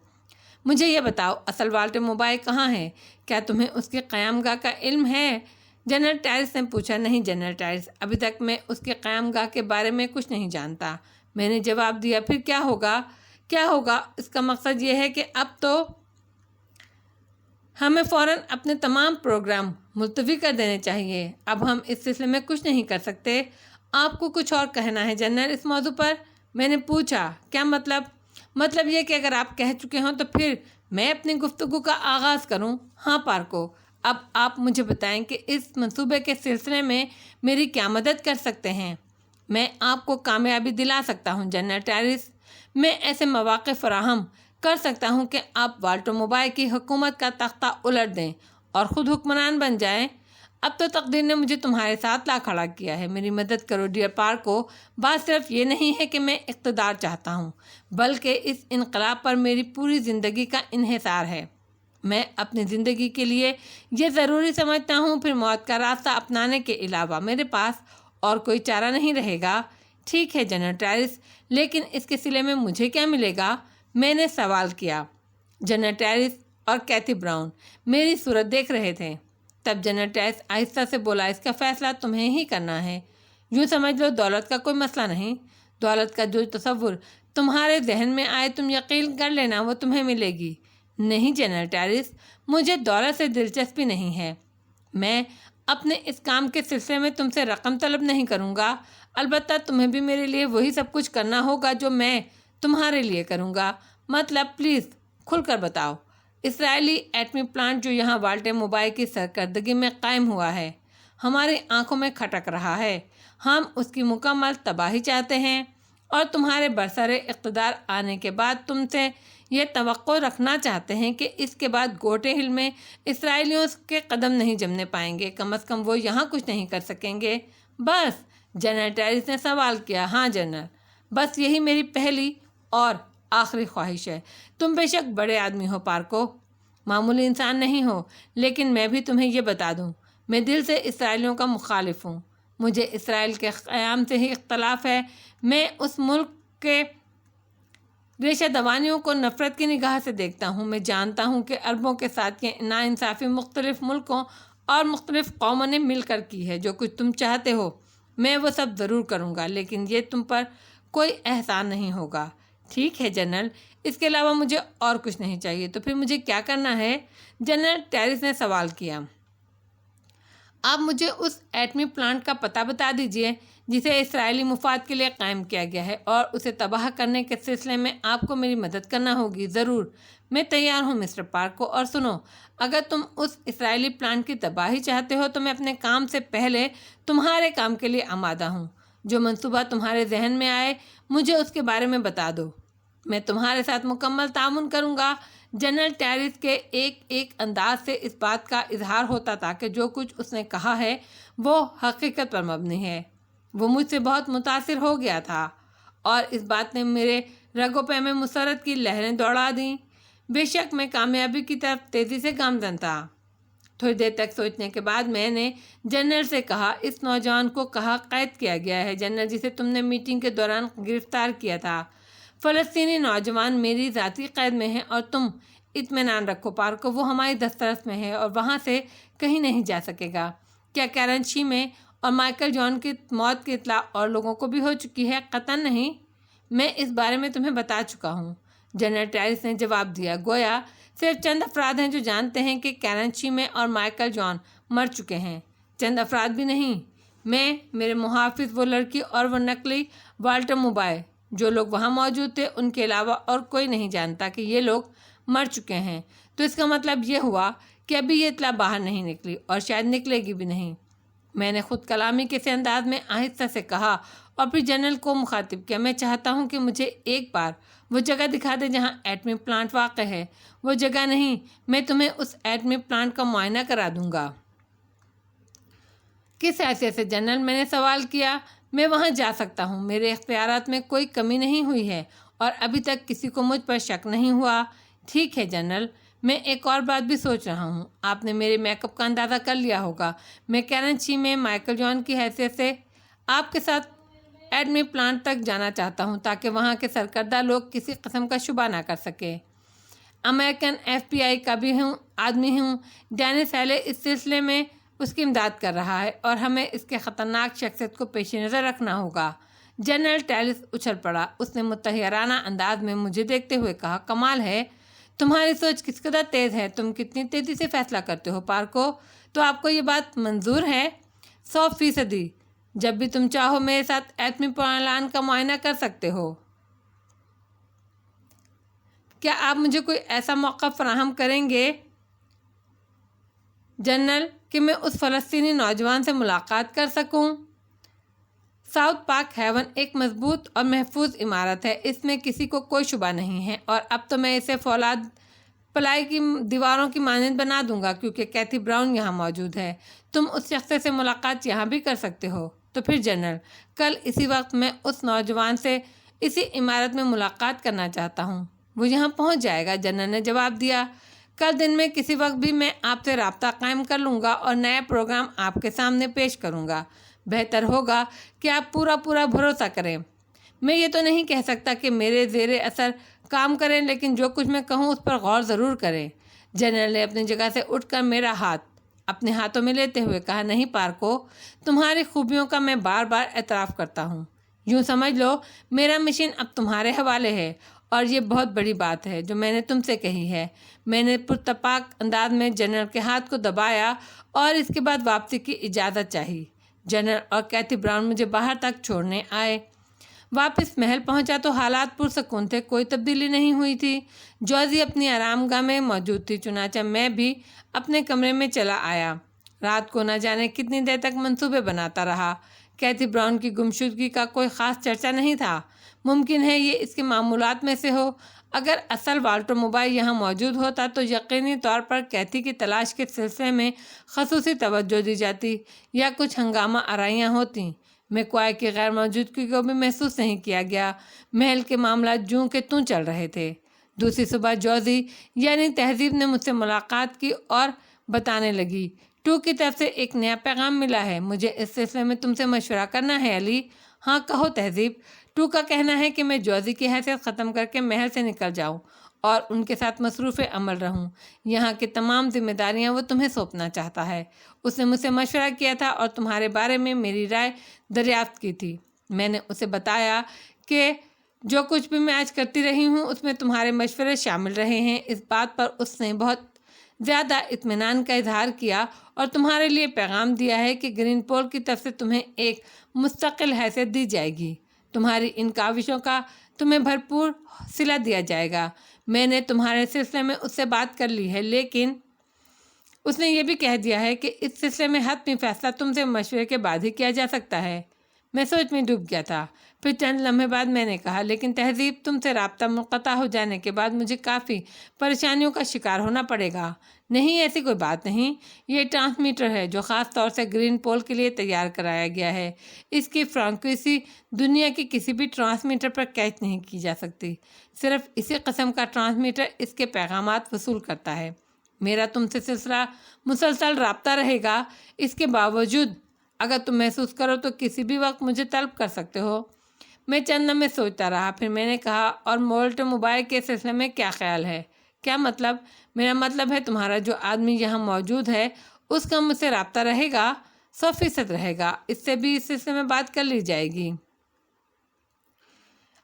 مجھے یہ بتاؤ، اصل والٹر موبائل کہاں ہے؟ کیا تمہیں اس کی قیام گاہ کا علم ہے؟ جنرل ٹائرس نے پوچھا۔ نہیں جنرل ٹائرس، ابھی تک میں اس کی قیام گاہ کے بارے میں کچھ نہیں جانتا، میں نے جواب دیا۔ پھر کیا ہوگا؟ اس کا مقصد یہ ہے کہ اب تو ہمیں فوراً اپنے تمام پروگرام ملتوی کر دینے چاہیے۔ اب ہم اس سلسلے میں کچھ نہیں کر سکتے۔ آپ کو کچھ اور کہنا ہے جنرل اس موضوع پر؟ میں نے پوچھا۔ کیا مطلب؟ مطلب یہ کہ اگر آپ کہہ چکے ہوں تو پھر میں اپنی گفتگو کا آغاز کروں۔ ہاں پارکو، اب آپ مجھے بتائیں کہ اس منصوبے کے سلسلے میں میری کیا مدد کر سکتے ہیں؟ میں آپ کو کامیابی دلا سکتا ہوں جنرل ٹائرس۔ میں ایسے مواقع فراہم کر سکتا ہوں کہ آپ والٹر موبائل کی حکومت کا تختہ الٹ دیں اور خود حکمران بن جائیں۔ اب تو تقدیر نے مجھے تمہارے ساتھ لا کھڑا کیا ہے، میری مدد کرو ڈیئر پارکو۔ بات صرف یہ نہیں ہے کہ میں اقتدار چاہتا ہوں، بلکہ اس انقلاب پر میری پوری زندگی کا انحصار ہے۔ میں اپنی زندگی کے لیے یہ ضروری سمجھتا ہوں، پھر موت کا راستہ اپنانے کے علاوہ میرے پاس اور کوئی چارہ نہیں رہے گا۔ ٹھیک ہے جنرل ٹائرس، لیکن اس کے صلے میں مجھے کیا ملے گا؟ میں نے سوال کیا۔ جنرل ٹائرس اور کیتھی براؤن میری صورت دیکھ رہے تھے۔ تب جنرل ٹائرس آہستہ سے بولا، اس کا فیصلہ تمہیں ہی کرنا ہے۔ یوں سمجھ لو دولت کا کوئی مسئلہ نہیں، دولت کا جو تصور تمہارے ذہن میں آئے تم یقین کر لینا وہ تمہیں ملے گی۔ نہیں جنرل ٹائرس، مجھے دولت سے دلچسپی نہیں ہے۔ میں اپنے اس کام کے سلسلے میں تم سے رقم طلب نہیں کروں گا، البتہ تمہیں بھی میرے لیے وہی سب کچھ کرنا ہوگا جو میں تمہارے لیے کروں گا۔ مطلب پلیز کھل کر بتاؤ۔ اسرائیلی ایٹمی پلانٹ جو یہاں والٹر موبائل کی سرکردگی میں قائم ہوا ہے ہماری آنکھوں میں کھٹک رہا ہے۔ ہم اس کی مکمل تباہی چاہتے ہیں اور تمہارے برسر اقتدار آنے کے بعد تم سے یہ توقع رکھنا چاہتے ہیں کہ اس کے بعد گوٹے ہل میں اسرائیلیوں کے قدم نہیں جمنے پائیں گے، کم از کم وہ یہاں کچھ نہیں کر سکیں گے۔ بس؟ جنرل ٹائرس نے سوال کیا۔ ہاں جنرل، بس یہی میری پہلی اور آخری خواہش ہے۔ تم بے شک بڑے آدمی ہو پارکو، معمولی انسان نہیں ہو، لیکن میں بھی تمہیں یہ بتا دوں، میں دل سے اسرائیلیوں کا مخالف ہوں۔ مجھے اسرائیل کے قیام سے ہی اختلاف ہے۔ میں اس ملک کے ریشہ دوانیوں کو نفرت کی نگاہ سے دیکھتا ہوں۔ میں جانتا ہوں کہ عربوں کے ساتھ یہ ناانصافی مختلف ملکوں اور مختلف قوموں نے مل کر کی ہے۔ جو کچھ تم چاہتے ہو میں وہ سب ضرور کروں گا، لیکن یہ تم پر کوئی احسان نہیں ہوگا۔ ٹھیک ہے جنرل، اس کے علاوہ مجھے اور کچھ نہیں چاہیے۔ تو پھر مجھے کیا کرنا ہے؟ جنرل ٹائرس نے سوال کیا۔ آپ مجھے اس ایٹمی پلانٹ کا پتہ بتا دیجئے جسے اسرائیلی مفاد کے لیے قائم کیا گیا ہے، اور اسے تباہ کرنے کے سلسلے میں آپ کو میری مدد کرنا ہوگی۔ ضرور، میں تیار ہوں مسٹر پارکو۔ اور سنو، اگر تم اس اسرائیلی پلانٹ کی تباہی چاہتے ہو تو میں اپنے کام سے پہلے تمہارے کام کے لیے آمادہ ہوں۔ جو منصوبہ تمہارے ذہن میں آئے مجھے اس کے بارے میں بتا دو، میں تمہارے ساتھ مکمل تعاون کروں گا۔ جنرل ٹائرس کے ایک انداز سے اس بات کا اظہار ہوتا تھا کہ جو کچھ اس نے کہا ہے وہ حقیقت پر مبنی ہے۔ وہ مجھ سے بہت متاثر ہو گیا تھا اور اس بات نے میرے رگوں پہ میں مسرت کی لہریں دوڑا دیں۔ بے شک میں کامیابی کی طرف تیزی سے گامزن تھا۔ تھوڑی دیر تک سوچنے کے بعد میں نے جنرل سے کہا، اس نوجوان کو کہاں قید کیا گیا ہے جنرل، جسے تم نے میٹنگ کے دوران گرفتار کیا تھا؟ فلسطینی نوجوان میری ذاتی قید میں ہے اور تم اطمینان رکھو پارکو، وہ ہماری دسترس میں ہے اور وہاں سے کہیں نہیں جا سکے گا۔ کیا کراچی میں اور مائیکل جان کی موت کی اطلاع اور لوگوں کو بھی ہو چکی ہے؟ قطعاً نہیں، میں اس بارے میں تمہیں بتا چکا ہوں، جنرل ٹیریس نے جواب دیا۔ گویا صرف چند افراد ہیں جو جانتے ہیں کہ کراچی میں اور مائیکل جان مر چکے ہیں۔ چند افراد بھی نہیں، میں، میرے محافظ، وہ لڑکی اور وہ نقلی والٹر موبائل، جو لوگ وہاں موجود تھے، ان کے علاوہ اور کوئی نہیں جانتا کہ یہ لوگ مر چکے ہیں۔ تو اس کا مطلب یہ ہوا کہ ابھی یہ اطلاع باہر نہیں نکلی اور شاید نکلے گی بھی نہیں۔ میں نے خود کلامی کے سے انداز میں آہستہ سے کہا اور پھر جنرل کو مخاطب کیا، میں چاہتا ہوں کہ مجھے ایک بار وہ جگہ دکھا دے جہاں ایٹمی پلانٹ واقع ہے۔ وہ جگہ نہیں، میں تمہیں اس ایٹمی پلانٹ کا معائنہ کرا دوں گا۔ کس حیثیت سے جنرل؟ میں نے سوال کیا۔ میں وہاں جا سکتا ہوں، میرے اختیارات میں کوئی کمی نہیں ہوئی ہے اور ابھی تک کسی کو مجھ پر شک نہیں ہوا۔ ٹھیک ہے جنرل، میں ایک اور بات بھی سوچ رہا ہوں۔ آپ نے میرے میک اپ کا اندازہ کر لیا ہوگا۔ میں کراچی میں مائیکل جان کی حیثیت سے آپ کے ساتھ ایٹمی پلانٹ تک جانا چاہتا ہوں تاکہ وہاں کے سرکردہ لوگ کسی قسم کا شبہ نہ کر سکے۔ امریکن FBI کا بھی آدمی ہوں۔ ڈینس ہیلے اس سلسلے میں اس کی امداد کر رہا ہے اور ہمیں اس کے خطرناک شخصیت کو پیش نظر رکھنا ہوگا۔ جنرل ٹیریس اچھل پڑا۔ اس نے متحیرانہ انداز میں مجھے دیکھتے ہوئے کہا، کمال ہے، تمہاری سوچ کس قدر تیز ہے، تم کتنی تیزی سے فیصلہ کرتے ہو پارکو۔ تو آپ کو یہ بات منظور ہے؟ 100%۔ جب بھی تم چاہو میرے ساتھ ایٹمی پلانٹ کا معائنہ کر سکتے ہو۔ کیا آپ مجھے کوئی ایسا موقع فراہم کریں گے جنرل کہ میں اس فلسطینی نوجوان سے ملاقات کر سکوں؟ ساؤتھ پارک ہیون ایک مضبوط اور محفوظ عمارت ہے، اس میں کسی کو کوئی شبہ نہیں ہے، اور اب تو میں اسے فولاد پلائی کی دیواروں کی مانند بنا دوں گا کیونکہ کیتھی براؤن یہاں موجود ہے۔ تم اس شخص سے ملاقات یہاں بھی کر سکتے ہو۔ تو پھر جنرل، کل اسی وقت میں اس نوجوان سے اسی عمارت میں ملاقات کرنا چاہتا ہوں۔ وہ یہاں پہنچ جائے گا، جنرل نے جواب دیا۔ کل دن میں کسی وقت بھی میں آپ سے رابطہ قائم کر لوں گا اور نیا پروگرام آپ کے سامنے پیش کروں گا۔ بہتر ہوگا کہ آپ پورا بھروسہ کریں۔ میں یہ تو نہیں کہہ سکتا کہ میرے زیر اثر کام کریں، لیکن جو کچھ میں کہوں اس پر غور ضرور کریں۔ جنرل نے اپنی جگہ سے اٹھ کر میرا ہاتھ اپنے ہاتھوں میں لیتے ہوئے کہا، نہیں پارکو، تمہاری خوبیوں کا میں بار بار اعتراف کرتا ہوں۔ یوں سمجھ لو میرا مشن اب تمہارے حوالے ہے، اور یہ بہت بڑی بات ہے جو میں نے تم سے کہی ہے۔ میں نے پرتپاک انداز میں جنرل کے ہاتھ کو دبایا اور اس کے بعد واپسی کی اجازت چاہی۔ جنرل اور کیتھی براؤن مجھے باہر تک چھوڑنے آئے۔ واپس محل پہنچا تو حالات پرسکون تھے، کوئی تبدیلی نہیں ہوئی تھی۔ جوزی اپنی آرام گاہ میں موجود تھی، چنانچہ میں بھی اپنے کمرے میں چلا آیا۔ رات کو نہ جانے کتنی دیر تک منصوبے بناتا رہا۔ کیتھی براؤن کی گمشدگی کا کوئی خاص چرچا نہیں تھا۔ ممکن ہے یہ اس کے معمولات میں سے ہو۔ اگر اصل والٹر موبائل یہاں موجود ہوتا تو یقینی طور پر کیتھی کی تلاش کے سلسلے میں خصوصی توجہ دی جاتی یا کچھ ہنگامہ آرائیاں ہوتیں۔ میکوائے کی غیر موجودگی کو بھی محسوس نہیں کیا گیا۔ محل کے معاملات جوں کہ توں چل رہے تھے۔ دوسری صبح جوزی یعنی تہذیب نے مجھ سے ملاقات کی اور بتانے لگی، ٹو کی طرف سے ایک نیا پیغام ملا ہے، مجھے اس سلسلے میں تم سے مشورہ کرنا ہے علی۔ ہاں کہو تہذیب۔ ٹو کا کہنا ہے کہ میں جوزی کی حیثیت ختم کر کے محل سے نکل جاؤں اور ان کے ساتھ مصروف عمل رہوں۔ یہاں کی تمام ذمہ داریاں وہ تمہیں سونپنا چاہتا ہے۔ اس نے مجھ سے مشورہ کیا تھا اور تمہارے بارے میں میری رائے دریافت کی تھی۔ میں نے اسے بتایا کہ جو کچھ بھی میں آج کرتی رہی ہوں اس میں تمہارے مشورے شامل رہے ہیں۔ اس بات پر اس نے بہت زیادہ اطمینان کا اظہار کیا اور تمہارے لیے پیغام دیا ہے کہ گرین پول کی طرف سے تمہیں ایک مستقل حیثیت دی جائے گی۔ تمہاری ان کاوشوں کا تمہیں بھرپور صلہ دیا جائے گا۔ میں نے تمہارے سلسلے میں اس سے بات کر لی ہے، لیکن اس نے یہ بھی کہہ دیا ہے کہ اس سلسلے میں حتمی فیصلہ تم سے مشورے کے بعد ہی کیا جا سکتا ہے۔ میں سوچ میں ڈوب گیا تھا۔ پھر چند لمحے بعد میں نے کہا، لیکن تہذیب، تم سے رابطہ منقطع ہو جانے کے بعد مجھے کافی پریشانیوں کا شکار ہونا پڑے گا۔ نہیں، ایسی کوئی بات نہیں۔ یہ ٹرانسمیٹر ہے جو خاص طور سے گرین پول کے لیے تیار کرایا گیا ہے۔ اس کی فریکوینسی دنیا کی کسی بھی ٹرانسمیٹر پر کیچ نہیں کی جا سکتی۔ صرف اسی قسم کا ٹرانسمیٹر اس کے پیغامات وصول کرتا ہے۔ میرا تم سے سلسلہ مسلسل رابطہ رہے گا۔ اس کے باوجود اگر تم محسوس کرو تو کسی بھی وقت مجھے طلب کر سکتے ہو۔ میں چند لمحے سوچتا رہا، پھر میں نے کہا، اور مولٹ موبائل کے سلسلے میں کیا خیال ہے؟ کیا مطلب؟ میرا مطلب ہے تمہارا جو آدمی یہاں موجود ہے اس کا مجھ سے رابطہ رہے گا، 100% رہے گا، اس سے بھی اس سلسلے میں بات کر لی جائے گی۔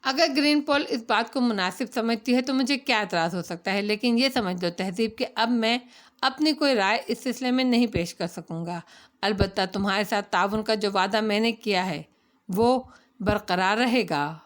اگر گرین پول اس بات کو مناسب سمجھتی ہے تو مجھے کیا اعتراض ہو سکتا ہے، لیکن یہ سمجھ لو تہذیب کہ اب میں اپنی کوئی رائے اس سلسلے میں نہیں پیش کر سکوں گا۔ البتہ تمہارے ساتھ تعاون کا جو وعدہ میں نے کیا ہے وہ برقرار رہے گا۔